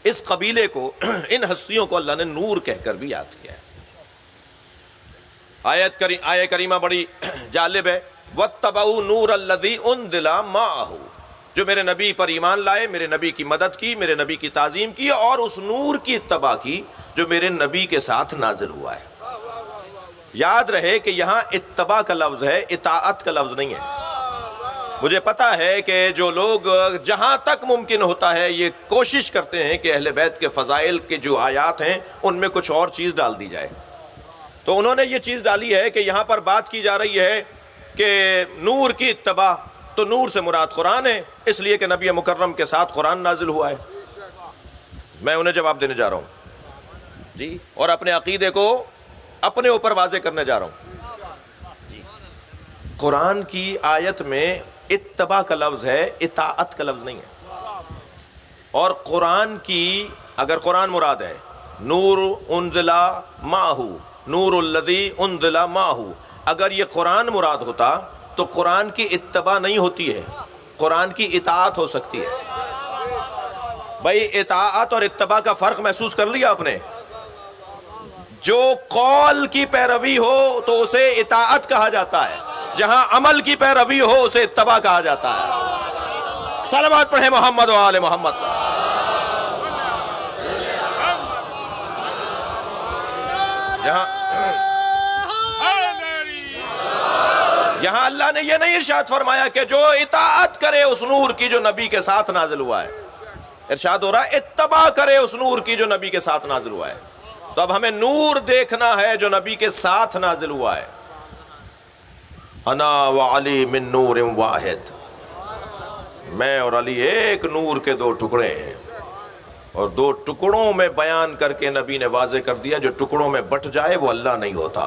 اس قبیلے کو، ان ہستیوں کو اللہ نے نور کہہ کر بھی یاد کیا ہے۔ آیت کریمہ بڑی جالب ہے، وَاتَّبَعُوا نُورَ الَّذِي أُنزِلَ مَعَهُ، جو میرے نبی پر ایمان لائے، میرے نبی کی مدد کی، میرے نبی کی تعظیم کی، اور اس نور کی اتباع کی جو میرے نبی کے ساتھ نازل ہوا ہے۔ یاد رہے کہ یہاں اتباع کا لفظ ہے، اطاعت کا لفظ نہیں ہے۔ مجھے پتا ہے کہ جو لوگ جہاں تک ممکن ہوتا ہے یہ کوشش کرتے ہیں کہ اہل بیت کے فضائل کے جو آیات ہیں ان میں کچھ اور چیز ڈال دی جائے، تو انہوں نے یہ چیز ڈالی ہے کہ یہاں پر بات کی جا رہی ہے کہ نور کی اتباع، تو نور سے مراد قرآن ہے، اس لیے کہ نبی مکرم کے ساتھ قرآن نازل ہوا ہے۔ میں انہیں جواب دینے جا رہا ہوں جی، اور اپنے عقیدے کو اپنے اوپر واضح کرنے جا رہا ہوں جی۔ قرآن کی آیت میں اتباع کا لفظ ہے، اطاعت کا لفظ نہیں ہے۔ اور قرآن کی، اگر قرآن مراد ہے، نور انزل معہ، نور الذی انزل معہ، اگر یہ قرآن مراد ہوتا تو قرآن کی اتباع نہیں ہوتی ہے، قرآن کی اطاعت ہو سکتی ہے۔ بھائی اطاعت اور اتباع کا فرق محسوس کر لیا آپ نے؟ جو قول کی پیروی ہو تو اسے اطاعت کہا جاتا ہے، جہاں عمل کی پیروی ہو اسے اتباع کہا جاتا ہے۔ صلوات پڑھیں محمد و آل محمد۔ یہاں اللہ نے یہ نہیں ارشاد فرمایا کہ جو اطاعت کرے اس نور کی جو نبی کے ساتھ نازل ہوا ہے، ارشاد ہو رہا ہے اتباع کرے اس نور کی جو نبی کے ساتھ نازل ہوا ہے۔ تو اب ہمیں نور دیکھنا ہے جو نبی کے ساتھ نازل ہوا ہے۔ انا وعلی من نور واحد، میں اور علی ایک نور کے دو ٹکڑے ہیں، اور دو ٹکڑوں میں بیان کر کے نبی نے واضح کر دیا جو ٹکڑوں میں بٹ جائے وہ اللہ نہیں ہوتا،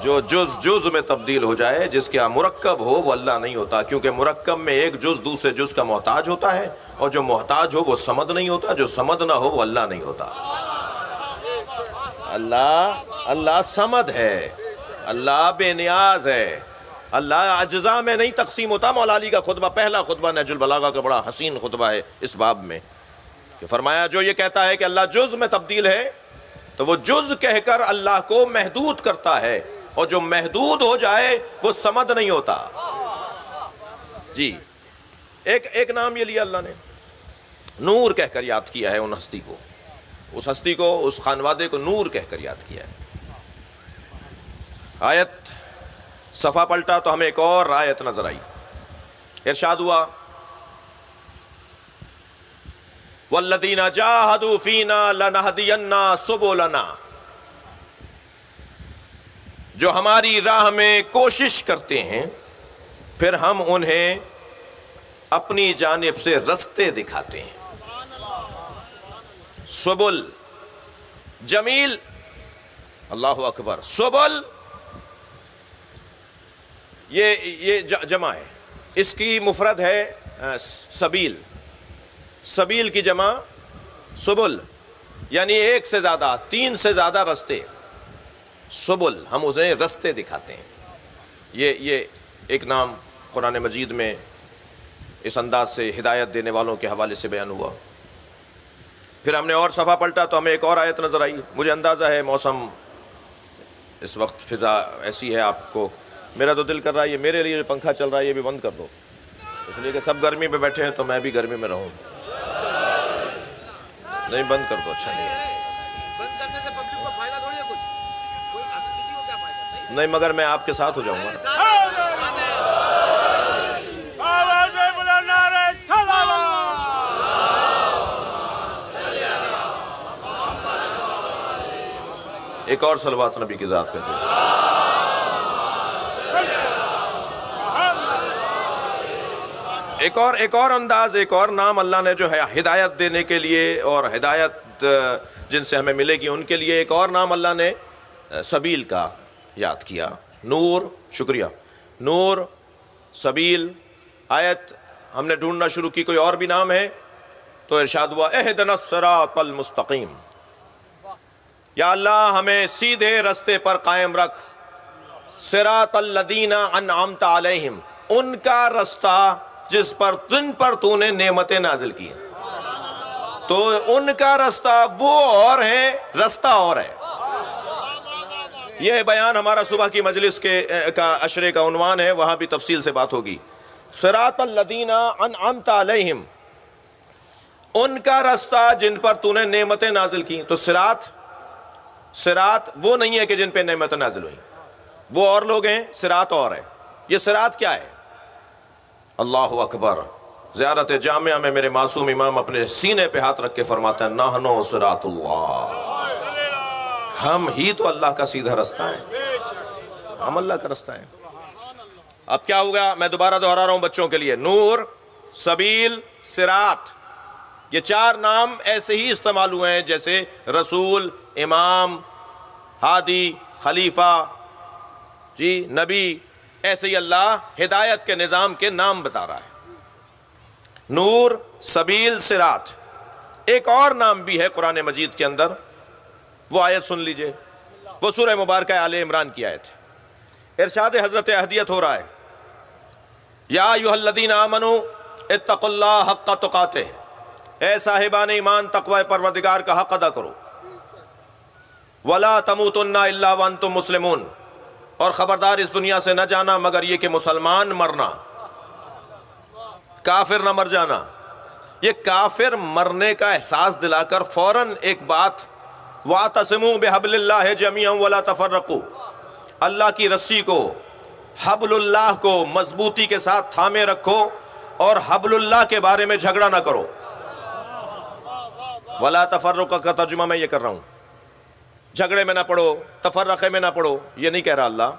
جو جز میں تبدیل ہو جائے، جس کا مرکب ہو وہ اللہ نہیں ہوتا، کیونکہ مرکب میں ایک جز دوسرے جز کا محتاج ہوتا ہے، اور جو محتاج ہو وہ صمد نہیں ہوتا، جو صمد نہ ہو وہ اللہ نہیں ہوتا۔ اللہ صمد ہے، اللہ بے نیاز ہے، اللہ اجزاء میں نہیں تقسیم ہوتا۔ مولا علی کا خطبہ، پہلا خطبہ نہج البلاغہ کا بڑا حسین خطبہ ہے اس باب میں، کہ فرمایا جو یہ کہتا ہے کہ اللہ جز میں تبدیل ہے تو وہ جز کہہ کر اللہ کو محدود کرتا ہے، اور جو محدود ہو جائے وہ صمد نہیں ہوتا جی۔ ایک نام یہ لیا اللہ نے، نور کہہ کر یاد کیا ہے ان ہستی کو، اس ہستی کو، اس خانوادے کو نور کہہ کر یاد کیا ہے۔ آیت صفحہ پلٹا تو ہمیں ایک اور آیت نظر آئی، ارشاد ہوا والذین جاہدوا فینا لنہدیننا سبلنا، جو ہماری راہ میں کوشش کرتے ہیں پھر ہم انہیں اپنی جانب سے رستے دکھاتے ہیں۔ سبل جمیل، اللہ اکبر، سبل یہ جمع ہے، اس کی مفرد ہے سبیل، سبیل کی جمع سبل، یعنی ایک سے زیادہ، تین سے زیادہ رستے، سبل، ہم اسے رستے دکھاتے ہیں۔ یہ ایک نام قرآن مجید میں اس انداز سے ہدایت دینے والوں کے حوالے سے بیان ہوا۔ پھر ہم نے اور صفحہ پلٹا تو ہمیں ایک اور آیت نظر آئی۔ مجھے اندازہ ہے موسم اس وقت فضا ایسی ہے، آپ کو، میرا تو دل کر رہا ہے یہ میرے لیے جو پنکھا چل رہا ہے یہ بھی بند کر دو، اس لیے کہ سب گرمی میں بیٹھے ہیں تو میں بھی گرمی میں رہوں۔ نہیں بند کر دو، اچھا نہیں ہے۔ بند کرنے سے پبلک کو فائدہ تھوڑی ہے کچھ، کسی کو کیا فائدہ؟ صحیح نہیں مگر میں آپ کے ساتھ ہو جاؤں گا۔ آوازیں بلند نعرہ سلام۔ ایک اور صلوات نبی کی ذات پہ دو۔ ایک اور انداز، ایک اور نام اللہ نے جو ہے ہدایت دینے کے لیے اور ہدایت جن سے ہمیں ملے گی ان کے لیے، ایک اور نام اللہ نے سبیل کا یاد کیا، نور۔ شکریہ، نور، سبیل۔ آیت ہم نے ڈھونڈنا شروع کی کوئی اور بھی نام ہے تو ارشاد ہوا اہدنا الصراط المستقیم، یا اللہ ہمیں سیدھے رستے پر قائم رکھ، صراط الذین انعمت علیہم، ان کا رستہ جن پر تو نے نعمتیں نازل کی ہیں۔ تو ان کا رستہ وہ اور ہے، رستہ اور ہے۔ یہ بیان ہمارا صبح کی مجلس کا عشرے کا عنوان ہے، وہاں بھی تفصیل سے بات ہوگی۔ صراط الذین انعمت علیہم، ان کا رستہ جن پر تو نے نعمتیں نازل کی۔ تو صراط وہ نہیں ہے کہ جن پہ نعمتیں نازل ہوئیں، وہ اور لوگ ہیں، صراط اور ہے۔ یہ صراط کیا ہے؟ اللہ اکبر۔ زیارت جامعہ میں میرے معصوم امام اپنے سینے پہ ہاتھ رکھ کے فرماتے ہیں نحنو صراط اللہ، ہم ہی تو اللہ کا سیدھا رستہ ہے، ہم اللہ کا رستہ ہے۔ اب کیا ہوگا؟ میں دوبارہ دہرا رہا ہوں بچوں کے لیے، نور، سبیل، صراط، یہ چار نام ایسے ہی استعمال ہوئے ہیں جیسے رسول، امام، ہادی، خلیفہ، نبی، ایسے ہی اللہ ہدایت کے نظام کے نام بتا رہا ہے۔ نور، سبیل، صراط۔ ایک اور نام بھی ہے قرآن مجید کے اندر، وہ آیت سن لیجئے، وہ سورہ مبارکہ آل عمران کی آیت ہے۔ ارشاد حضرت احدیت ہو رہا ہے، یا ایھا الذین آمنوا اتقوا اللہ حق تقاتہ، اے صاحبان ایمان تقوی پروردگار کا حق ادا کرو، ولا تموتن الا وانتم مسلمون، اور خبردار اس دنیا سے نہ جانا مگر یہ کہ مسلمان مرنا، کافر نہ مر جانا۔ یہ کافر مرنے کا احساس دلا کر فوراً ایک بات، وَاعْتَصِمُوا بِحَبْلِ اللَّهِ جَمِيعًا وَلَا تَفَرَّقُوا، اللہ کی رسی کو، حبل اللہ کو مضبوطی کے ساتھ تھامے رکھو اور حبل اللہ کے بارے میں جھگڑا نہ کرو۔ وَلَا تَفَرَّقُوا کا ترجمہ میں یہ کر رہا ہوں، جھگڑے میں نہ پڑو، تفرقے میں نہ پڑو، یہ نہیں کہہ رہا اللہ۔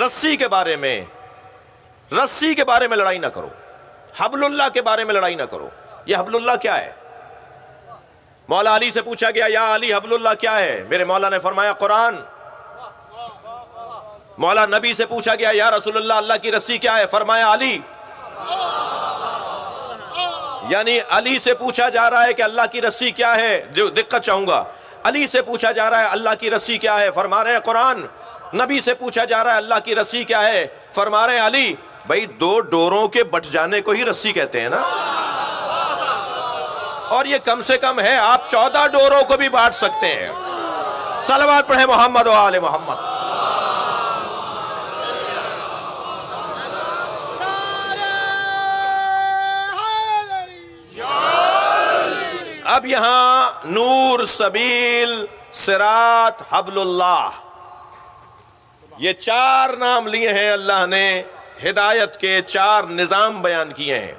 رسی کے بارے میں لڑائی نہ کرو، حبل اللہ کے بارے میں لڑائی نہ کرو۔ یہ حبل اللہ کیا ہے؟ مولا علی سے پوچھا گیا یا علی حبل اللہ کیا ہے؟ میرے مولا نے فرمایا قرآن۔ مولا نبی سے پوچھا گیا یا رسول اللہ اللہ کی رسی کیا ہے؟ فرمایا علی۔ یعنی علی سے پوچھا جا رہا ہے کہ اللہ کی رسی کیا ہے، جو دقت چاہوں گا، علی سے پوچھا جا رہا ہے اللہ کی رسی کیا ہے، فرما رہے ہیں قرآن۔ نبی سے پوچھا جا رہا ہے اللہ کی رسی کیا ہے، فرما رہے ہیں علی۔ بھائی دو ڈوروں کے بٹ جانے کو ہی رسی کہتے ہیں نا، اور یہ کم سے کم ہے، آپ 14 ڈوروں کو بھی بانٹ سکتے ہیں۔ صلوات پڑھیں محمد و آل محمد۔ اب یہاں نور، سبیل، صراط، حبل اللہ، یہ چار نام لیے ہیں اللہ نے، ہدایت کے چار نظام بیان کیے ہیں۔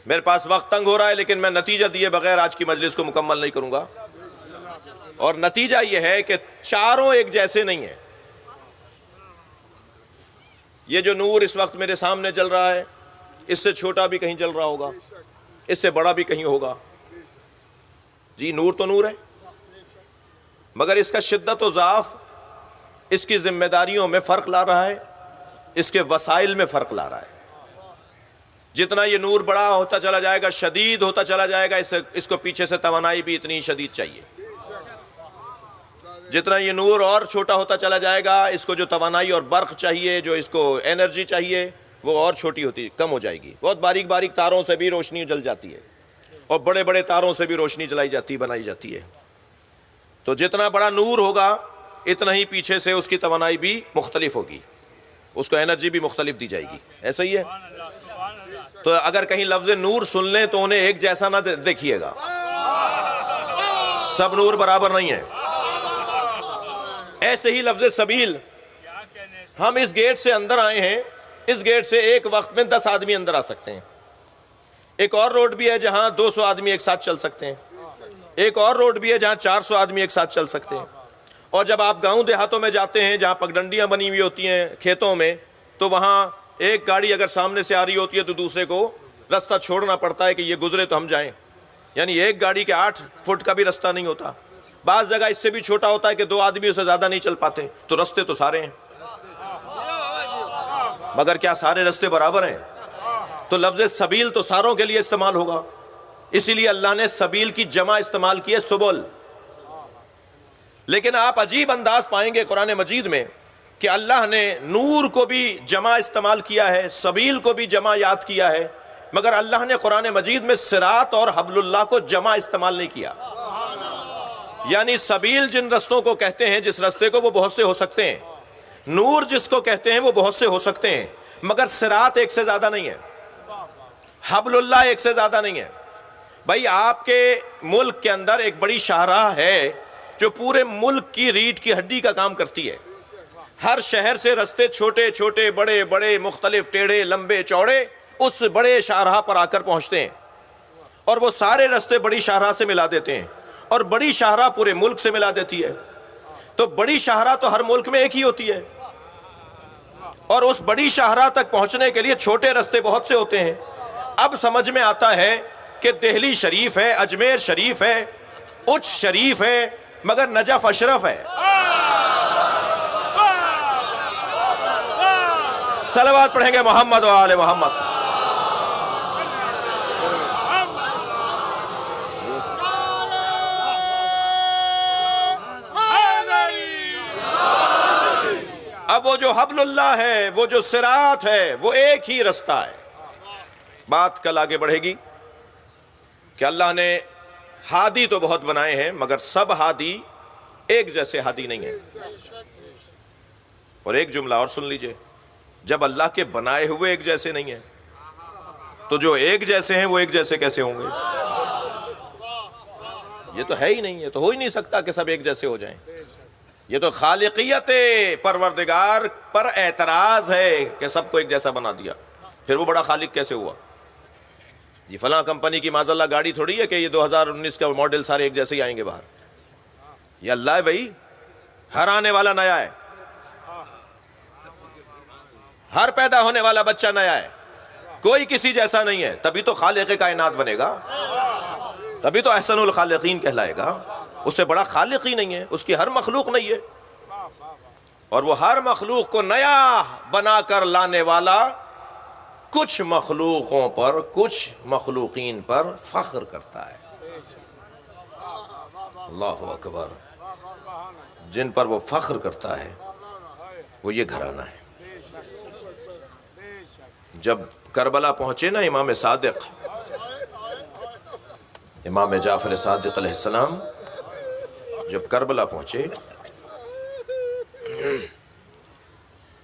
میرے پاس وقت تنگ ہو رہا ہے لیکن میں نتیجہ دیے بغیر آج کی مجلس کو مکمل نہیں کروں گا، اور نتیجہ یہ ہے کہ چاروں ایک جیسے نہیں ہیں۔ یہ جو نور اس وقت میرے سامنے چل رہا ہے، اس سے چھوٹا بھی کہیں چل رہا ہوگا، اس سے بڑا بھی کہیں ہوگا، جی نور تو نور ہے، مگر اس کا شدت و ضعف، اس کی ذمہ داریوں میں فرق لا رہا ہے۔ اس کے وسائل میں فرق لا رہا ہے. جتنا یہ نور بڑا ہوتا چلا جائے گا، شدید ہوتا چلا جائے گا، اس کو پیچھے سے توانائی بھی اتنی شدید چاہیے. جتنا یہ نور اور چھوٹا ہوتا چلا جائے گا، اس کو جو توانائی اور برق چاہیے، جو اس کو انرجی چاہیے، وہ اور چھوٹی ہوتی کم ہو جائے گی. بہت باریک باریک تاروں سے بھی روشنی جل جاتی ہے، اور بڑے بڑے تاروں سے بھی روشنی جلائی جاتی بنائی جاتی ہے. تو جتنا بڑا نور ہوگا اتنا ہی پیچھے سے اس کی توانائی بھی مختلف ہوگی، اس کو انرجی بھی مختلف دی جائے گی. ایسا ہی ہے. تو اگر کہیں لفظ نور سن لیں تو انہیں ایک جیسا نہ دیکھیے گا، سب نور برابر نہیں ہے. ایسے ہی لفظ سبیل، ہم اس گیٹ سے اندر آئے ہیں، اس گیٹ سے ایک وقت میں 10 آدمی اندر آ سکتے ہیں. ایک اور روڈ بھی ہے جہاں 200 آدمی ایک ساتھ چل سکتے ہیں. ایک اور روڈ بھی ہے جہاں 400 آدمی ایک ساتھ چل سکتے ہیں. اور جب آپ گاؤں دیہاتوں میں جاتے ہیں جہاں پگڈنڈیاں بنی ہوئی ہوتی ہیں کھیتوں میں، تو وہاں ایک گاڑی اگر سامنے سے آ رہی ہوتی ہے تو دوسرے کو رستہ چھوڑنا پڑتا ہے کہ یہ گزرے تو ہم جائیں. یعنی ایک گاڑی کے 8 فٹ کا بھی رستہ نہیں ہوتا. بعض جگہ اس سے بھی چھوٹا ہوتا ہے کہ 2 آدمی اسے زیادہ نہیں چل پاتے. تو رستے تو سارے ہیں، مگر کیا سارے رستے برابر ہیں؟ تو لفظ سبیل تو ساروں کے لیے استعمال ہوگا. اسی لیے اللہ نے سبیل کی جمع استعمال کی ہے، سبل. لیکن آپ عجیب انداز پائیں گے قرآن مجید میں کہ اللہ نے نور کو بھی جمع استعمال کیا ہے، سبیل کو بھی جمع یاد کیا ہے، مگر اللہ نے قرآن مجید میں صراط اور حبل اللہ کو جمع استعمال نہیں کیا. یعنی سبیل جن رستوں کو کہتے ہیں، جس رستے کو، وہ بہت سے ہو سکتے ہیں. نور جس کو کہتے ہیں وہ بہت سے ہو سکتے ہیں، مگر صراط ایک سے زیادہ نہیں ہے، حبل اللہ ایک سے زیادہ نہیں ہے. بھائی آپ کے ملک کے اندر ایک بڑی شاہراہ ہے جو پورے ملک کی ریڑھ کی ہڈی کا کام کرتی ہے. ہر شہر سے رستے چھوٹے چھوٹے بڑے بڑے مختلف ٹیڑھے لمبے چوڑے اس بڑے شاہراہ پر آ کر پہنچتے ہیں، اور وہ سارے رستے بڑی شاہراہ سے ملا دیتے ہیں، اور بڑی شاہراہ پورے ملک سے ملا دیتی ہے. تو بڑی شاہراہ تو ہر ملک میں ایک ہی ہوتی ہے، اور اس بڑی شاہراہ تک پہنچنے کے لیے چھوٹے رستے بہت سے ہوتے ہیں. اب سمجھ میں آتا ہے کہ دہلی شریف ہے، اجمیر شریف ہے، اچ شریف ہے، مگر نجف اشرف ہے. صلوات پڑھیں گے محمد و آل محمد. اب وہ جو حبل اللہ ہے، وہ جو صراط ہے، وہ ایک ہی رستہ ہے. بات کل آگے بڑھے گی کہ اللہ نے ہادی تو بہت بنائے ہیں، مگر سب ہادی ایک جیسے ہادی نہیں ہیں. اور ایک جملہ اور سن لیجئے، جب اللہ کے بنائے ہوئے ایک جیسے نہیں ہیں تو جو ایک جیسے ہیں وہ ایک جیسے کیسے ہوں گے؟ یہ تو ہے ہی نہیں، یہ تو ہو ہی نہیں سکتا کہ سب ایک جیسے ہو جائیں. یہ تو خالقیت پروردگار پر اعتراض ہے کہ سب کو ایک جیسا بنا دیا. پھر وہ بڑا خالق کیسے ہوا؟ یہ فلاں کمپنی کی معاذ اللہ گاڑی تھوڑی ہے کہ یہ 2019 کا ماڈل سارے ایک جیسے ہی آئیں گے باہر. یہ اللہ ہے بھائی، ہر آنے والا نیا ہے، ہر پیدا ہونے والا بچہ نیا ہے، کوئی کسی جیسا نہیں ہے. تبھی تو خالق کائنات بنے گا، تبھی تو احسن الخالقین کہلائے گا. اس سے بڑا خالق ہی نہیں ہے، اس کی ہر مخلوق نہیں ہے. اور وہ ہر مخلوق کو نیا بنا کر لانے والا کچھ مخلوقوں پر، کچھ مخلوقین پر فخر کرتا ہے. اللہ اکبر. جن پر وہ فخر کرتا ہے وہ یہ گھرانہ ہے. جب کربلا پہنچے نا امام صادق، امام جعفر صادق علیہ السلام جب کربلا پہنچے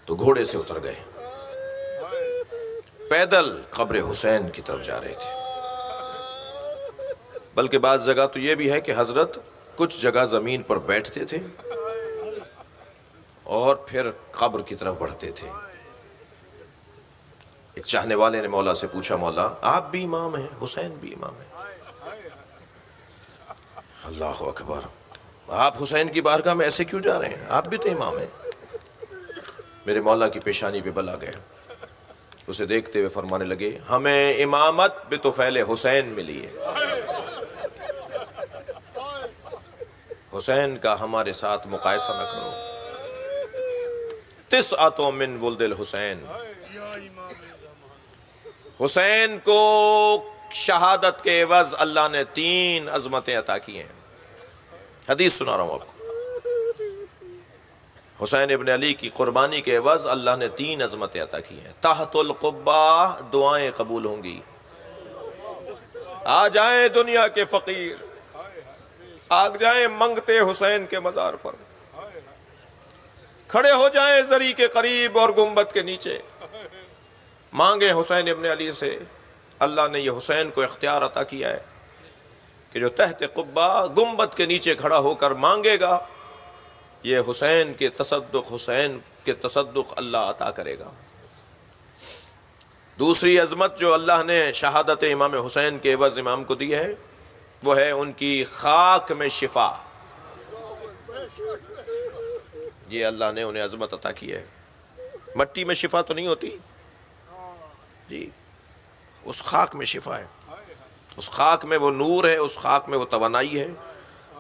تو گھوڑے سے اتر گئے، پیدل قبر حسین کی طرف جا رہے تھے. بلکہ بعض جگہ تو یہ بھی ہے کہ حضرت کچھ جگہ زمین پر بیٹھتے تھے اور پھر قبر کی طرف بڑھتے تھے. ایک چاہنے والے نے مولا سے پوچھا، مولا آپ بھی امام ہیں، حسین بھی امام ہیں. اللہ اکبر. آپ حسین کی بارگاہ میں ایسے کیوں جا رہے ہیں؟ آپ بھی تو امام ہیں. میرے مولا کی پیشانی پہ بل آ گیا. اسے دیکھتے ہوئے فرمانے لگے، ہمیں امامت بطفیل حسین ملی ہے. حسین کا ہمارے ساتھ مقایسہ نہ کرو. تسعۃ من ولد الحسین، حسین کو شہادت کے عوض اللہ نے 3 عظمتیں عطا کی ہیں۔ حدیث سنا رہا ہوں آپ کو، حسین ابن علی کی قربانی کے عوض اللہ نے 3 عظمتیں عطا کی ہیں۔ تحت القبہ دعائیں قبول ہوں گی، آ جائیں دنیا کے فقیر، آ جائیں منگتے حسین کے مزار پر، کھڑے ہو جائیں زری کے قریب اور گنبد کے نیچے، مانگے حسین ابن علی سے۔ اللہ نے یہ حسین کو اختیار عطا کیا ہے کہ جو تحت قبہ گنبد کے نیچے کھڑا ہو کر مانگے گا، یہ حسین کے تصدق اللہ عطا کرے گا۔ دوسری عظمت جو اللہ نے شہادت امام حسین کے عوض امام کو دی ہے، وہ ہے ان کی خاک میں شفا۔ یہ اللہ نے انہیں عظمت عطا کی ہے۔ مٹی میں شفا تو نہیں ہوتی جی، اس خاک میں شفا ہے، اس خاک میں وہ نور ہے، اس خاک میں وہ توانائی ہے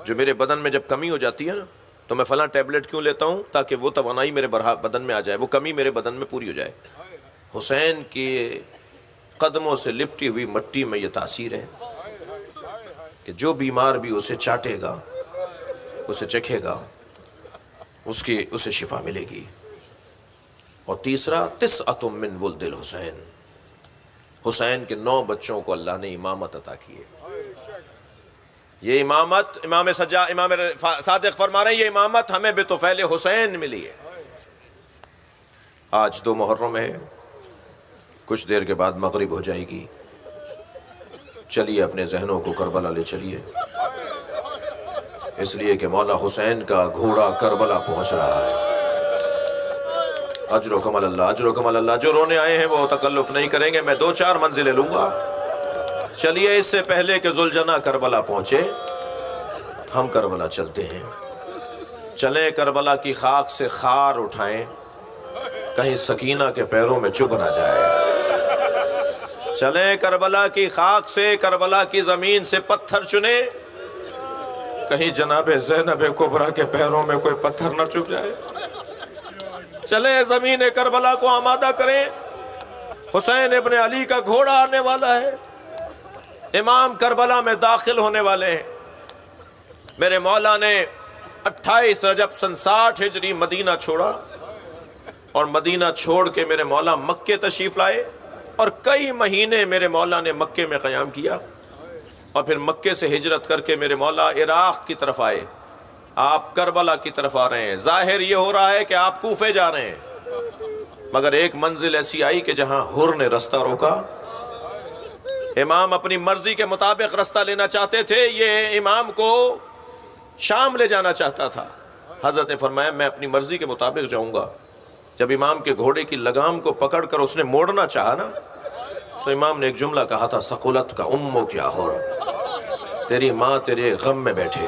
جو میرے بدن میں جب کمی ہو جاتی ہے نا، تو میں فلاں ٹیبلٹ کیوں لیتا ہوں؟ تاکہ وہ توانائی میرے بدن میں آ جائے، وہ کمی میرے بدن میں پوری ہو جائے۔ حسین کے قدموں سے لپٹی ہوئی مٹی میں یہ تاثیر ہے کہ جو بیمار بھی اسے چاٹے گا، اسے چکھے گا، اسے شفا ملے گی۔ اور تیسرا تسعۃ من ولد الحسین، حسین کے 9 بچوں کو اللہ نے امامت عطا کی ہے۔ یہ امامت امام صادق فرما رہے ہیں، یہ امامت ہمیں بطفیل حسین ملی ہے۔ آج 2 محرم ہے، کچھ دیر کے بعد مغرب ہو جائے گی۔ چلیے اپنے ذہنوں کو کربلا لے چلیے، اس لیے کہ مولا حسین کا گھوڑا کربلا پہنچ رہا ہے۔ اجرکم اللہ، اجرکم اللہ۔ جو رونے آئے ہیں وہ تکلف نہیں کریں گے، میں 2-4 منزلیں لوں گا۔ چلیے اس سے پہلے کہ ذوالجناح کربلا پہنچے، ہم کربلا چلتے ہیں۔ چلیں کربلا کی خاک سے خار اٹھائیں، کہیں سکینہ کے پیروں میں چبھ نہ جائے۔ چلیں کربلا کی خاک سے، کربلا کی زمین سے پتھر چنیں، کہیں جناب زینب کبریٰ کے پیروں میں کوئی پتھر نہ چبھ جائے۔ چلیں زمین کربلا کو آمادہ کریں، حسین ابن علی کا گھوڑا آنے والا ہے، امام کربلا میں داخل ہونے والے ہیں۔ میرے مولا نے 28 رجب سن 60 ہجری مدینہ چھوڑا، اور مدینہ چھوڑ کے میرے مولا مکے تشریف لائے، اور کئی مہینے میرے مولا نے مکے میں قیام کیا، اور پھر مکے سے ہجرت کر کے میرے مولا عراق کی طرف آئے۔ آپ کربلا کی طرف آ رہے ہیں، ظاہر یہ ہو رہا ہے کہ آپ کوفے جا رہے ہیں، مگر ایک منزل ایسی آئی کہ جہاں حر نے رستہ روکا۔ امام اپنی مرضی کے مطابق رستہ لینا چاہتے تھے، یہ امام کو شام لے جانا چاہتا تھا۔ حضرت نے فرمایا میں اپنی مرضی کے مطابق جاؤں گا۔ جب امام کے گھوڑے کی لگام کو پکڑ کر اس نے موڑنا چاہا نا، تو امام نے ایک جملہ کہا تھا، ثقلت کا امو کیا ہو، تیری ماں تیرے غم میں بیٹھے۔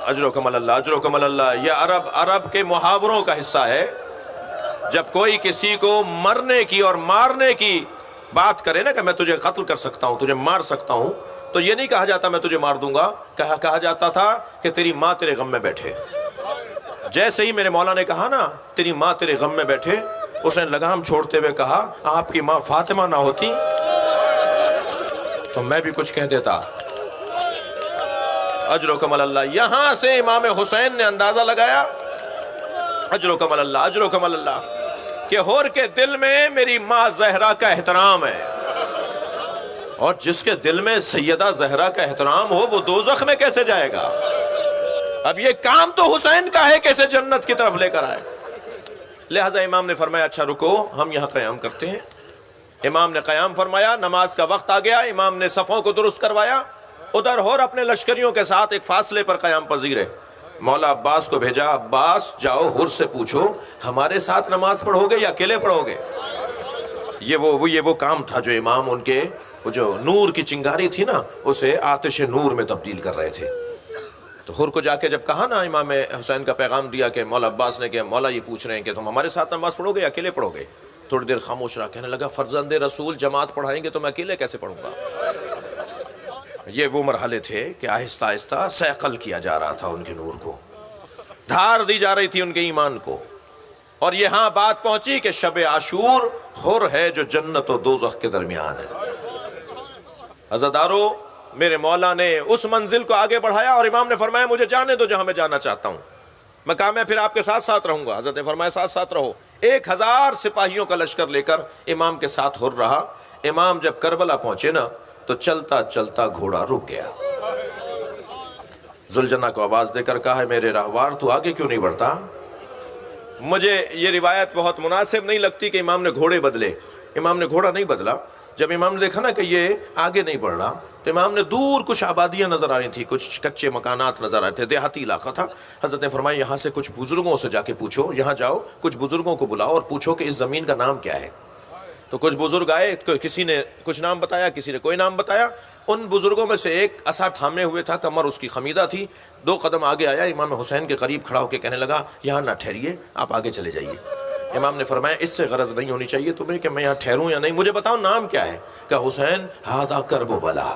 اجرکم اللہ، اجرکم اللہ۔ یہ عرب کے محاوروں کا حصہ ہے۔ جب کوئی کسی کو مرنے کی اور مارنے کی بات کرے نا کہ میں تجھے قتل کر سکتا ہوں، تجھے مار سکتا ہوں، تو یہ نہیں کہا جاتا میں تجھے مار دوں گا، کہا جاتا تھا کہ تیری ماں تیرے غم میں بیٹھے۔ جیسے ہی میرے مولا نے کہا نا تیری ماں تیرے غم میں بیٹھے، اس نے لگام چھوڑتے ہوئے کہا آپ کی ماں فاطمہ نہ ہوتی تو میں بھی کچھ کہہ دیتا۔ اجرکم اللہ۔ یہاں سے امام حسین نے اندازہ لگایا، اجرکم اللہ، اجرکم اللہ، کہ حور کے دل میں میری ماں زہرا کا احترام ہے، اور جس کے دل میں سیدہ زہرا کا احترام ہو وہ دوزخ میں کیسے جائے گا؟ اب یہ کام تو حسین کا ہے کہ اسے جنت کی طرف لے کر آئے۔ لہٰذا امام نے فرمایا اچھا رکو، ہم یہاں قیام کرتے ہیں۔ امام نے قیام فرمایا، نماز کا وقت آ گیا، امام نے صفوں کو درست کروایا۔ ادھر حور اپنے لشکریوں کے ساتھ ایک فاصلے پر قیام پذیر ہے۔ مولا عباس کو بھیجا، عباس جاؤ حر سے پوچھو ہمارے ساتھ نماز پڑھو گے یا اکیلے پڑھو گے؟ یہ وہ کام تھا جو امام ان کے وہ جو نور کی چنگاری تھی نا اسے آتش نور میں تبدیل کر رہے تھے۔ تو حر کو جا کے جب کہا نا امام حسین کا پیغام دیا کہ مولا عباس نے کہ مولا یہ پوچھ رہے ہیں کہ تم ہمارے ساتھ نماز پڑھو گے یا اکیلے پڑھو گے؟ تھوڑی دیر خاموش رہا، کہنے لگا فرزند رسول جماعت پڑھائیں گے تو میں اکیلے کیسے پڑھوں گا؟ یہ وہ مرحلے تھے کہ آہستہ آہستہ سیقل کیا جا رہا تھا ان کے نور کو، دھار دی جا رہی تھی ان کے ایمان کو۔ اور یہاں بات پہنچی کہ شب عاشور حر ہے جو جنت و دوزخ کے درمیان ہے۔ عزادارو، میرے مولا نے اس منزل کو آگے بڑھایا اور امام نے فرمایا مجھے جانے دو جہاں میں جانا چاہتا ہوں، میں کہا میں پھر آپ کے ساتھ ساتھ رہوں گا۔ حضرت نے فرمایا ساتھ ساتھ رہو۔ 1000 سپاہیوں کا لشکر لے کر امام کے ساتھ حر رہا۔ امام جب کربلا پہنچے نا تو چلتا چلتا گھوڑا رک گیا۔ ذوالجنہ کو آواز دے کر کہا ہے میرے راہوار تو آگے کیوں نہیں بڑھتا؟ مجھے یہ روایت بہت مناسب نہیں لگتی کہ امام نے گھوڑے بدلے۔ امام نے گھوڑا نہیں بدلا۔ جب امام نے دیکھا نا کہ یہ آگے نہیں بڑھ رہا تو امام نے دور کچھ آبادیاں نظر آ رہی تھیں، کچھ کچے مکانات نظر آ رہے تھے، دیہاتی علاقہ تھا۔ حضرت نے فرمایا یہاں سے کچھ بزرگوں سے جا کے پوچھو، یہاں جاؤ کچھ بزرگوں کو بلاؤ اور پوچھو کہ اس زمین کا نام کیا ہے۔ تو کچھ بزرگ آئے، کسی نے کچھ نام بتایا، کسی نے کوئی نام بتایا۔ ان بزرگوں میں سے ایک عصا تھامے ہوئے تھا، کمر اس کی خمیدہ تھی، 2 قدم آگے آیا، امام حسین کے قریب کھڑا ہو کے کہنے لگا یہاں نہ ٹھہریے، آپ آگے چلے جائیے۔ امام نے فرمایا اس سے غرض نہیں ہونی چاہیے تمہیں کہ میں یہاں ٹھہروں یا نہیں، مجھے بتاؤ نام کیا ہے؟ کہ حسین ہادہ کربلا،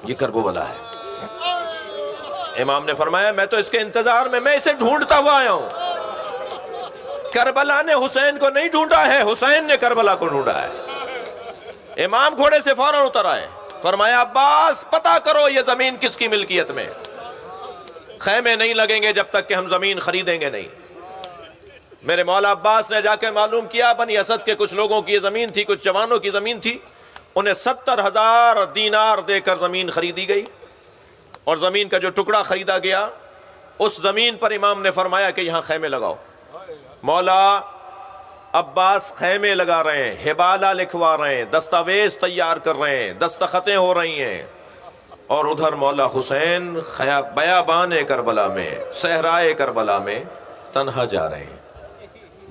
یہ کربلا ہے۔ امام نے فرمایا میں تو اس کے انتظار میں اسے ڈھونڈتا ہوا آیا ہوں۔ کربلا نے حسین کو نہیں ڈھونڈا ہے، حسین نے کربلا کو ڈھونڈا ہے۔ امام گھوڑے سے فوراً اتر آئے، فرمایا عباس پتہ کرو یہ زمین کس کی ملکیت میں، خیمے نہیں لگیں گے جب تک کہ ہم زمین خریدیں گے نہیں۔ میرے مولا عباس نے جا کے معلوم کیا بنی اسد کے کچھ لوگوں کی یہ زمین تھی، کچھ جوانوں کی زمین تھی، انہیں 70,000 دینار دے کر زمین خریدی گئی، اور زمین کا جو ٹکڑا خریدا گیا اس زمین پر امام نے فرمایا کہ یہاں خیمے لگاؤ۔ مولا عباس خیمے لگا رہے ہیں، حبالہ لکھوا رہے ہیں، دستاویز تیار کر رہے ہیں، دستخطیں ہو رہی ہیں، اور ادھر مولا حسین بیابان کربلا میں، صحرائے کربلا میں تنہا جا رہے ہیں۔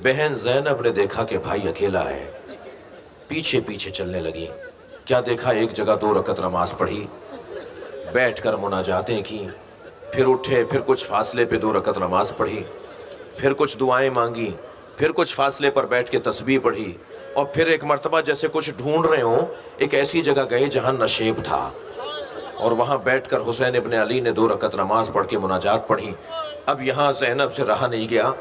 بہن زینب نے دیکھا کہ بھائی اکیلا ہے، پیچھے پیچھے چلنے لگی۔ کیا دیکھا؟ ایک جگہ 2 رکعت نماز پڑھی، بیٹھ کر مناجاتیں کی، پھر اٹھے، پھر کچھ فاصلے پہ 2 رکعت نماز پڑھی، پھر کچھ دعائیں مانگی، پھر کچھ فاصلے پر بیٹھ کے تسبیح پڑھی، اور پھر ایک مرتبہ جیسے کچھ ڈھونڈ رہے ہوں ایک ایسی جگہ گئے جہاں نشیب تھا، اور وہاں بیٹھ کر حسین ابن علی نے 2 رکعت نماز پڑھ کے مناجات پڑھی۔ اب یہاں زینب سے رہا نہیں گیا،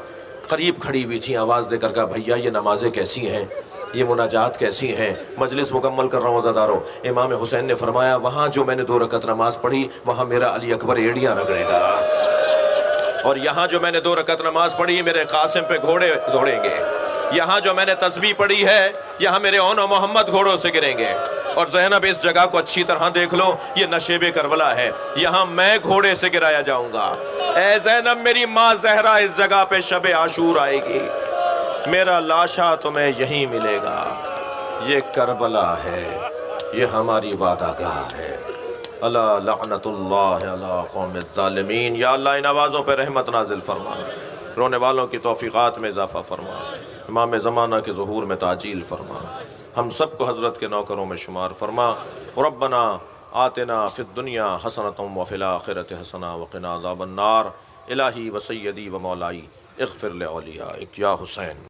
قریب کھڑی ہوئی تھی، آواز دے کر کہا بھیا یہ نمازیں کیسی ہیں، یہ مناجات کیسی ہیں؟ مجلس مکمل کر رہا ہوں عزادارو۔ امام حسین نے فرمایا وہاں جو میں نے 2 رکعت نماز پڑھی وہاں میرا علی اکبر ایڑیاں رگڑے گا، اور یہاں جو میں نے 2 رکعت نماز پڑھی میرے قاسم پہ گھوڑے دوڑیں گے، یہاں جو میں نے تسبیح پڑھی ہے یہاں میرے اون و محمد گھوڑوں سے گریں گے۔ اور زینب اس جگہ کو اچھی طرح دیکھ لو، یہ نشیب کربلا ہے، یہاں میں گھوڑے سے گرایا جاؤں گا۔ اے زینب میری ماں زہرا اس جگہ پہ شب عاشور آئے گی، میرا لاشا تمہیں یہیں ملے گا۔ یہ کربلا ہے، یہ ہماری وعدہ گاہ ہے۔ اللہ لعنت اللہ علی قوم الظالمین۔ یا اللہ ان آوازوں پہ رحمت نازل فرما، رونے والوں کی توفیقات میں اضافہ فرما، امام زمانہ کے ظہور میں تعجیل فرما، ہم سب کو حضرت کے نوکروں میں شمار فرما۔ ربنا آتنا فی الدنیا حسنۃ وفی الآخرۃ حسنہ وقنا عذاب النار۔ الہی و سیدی و مولائی اغفر لأولیائک یا حسین۔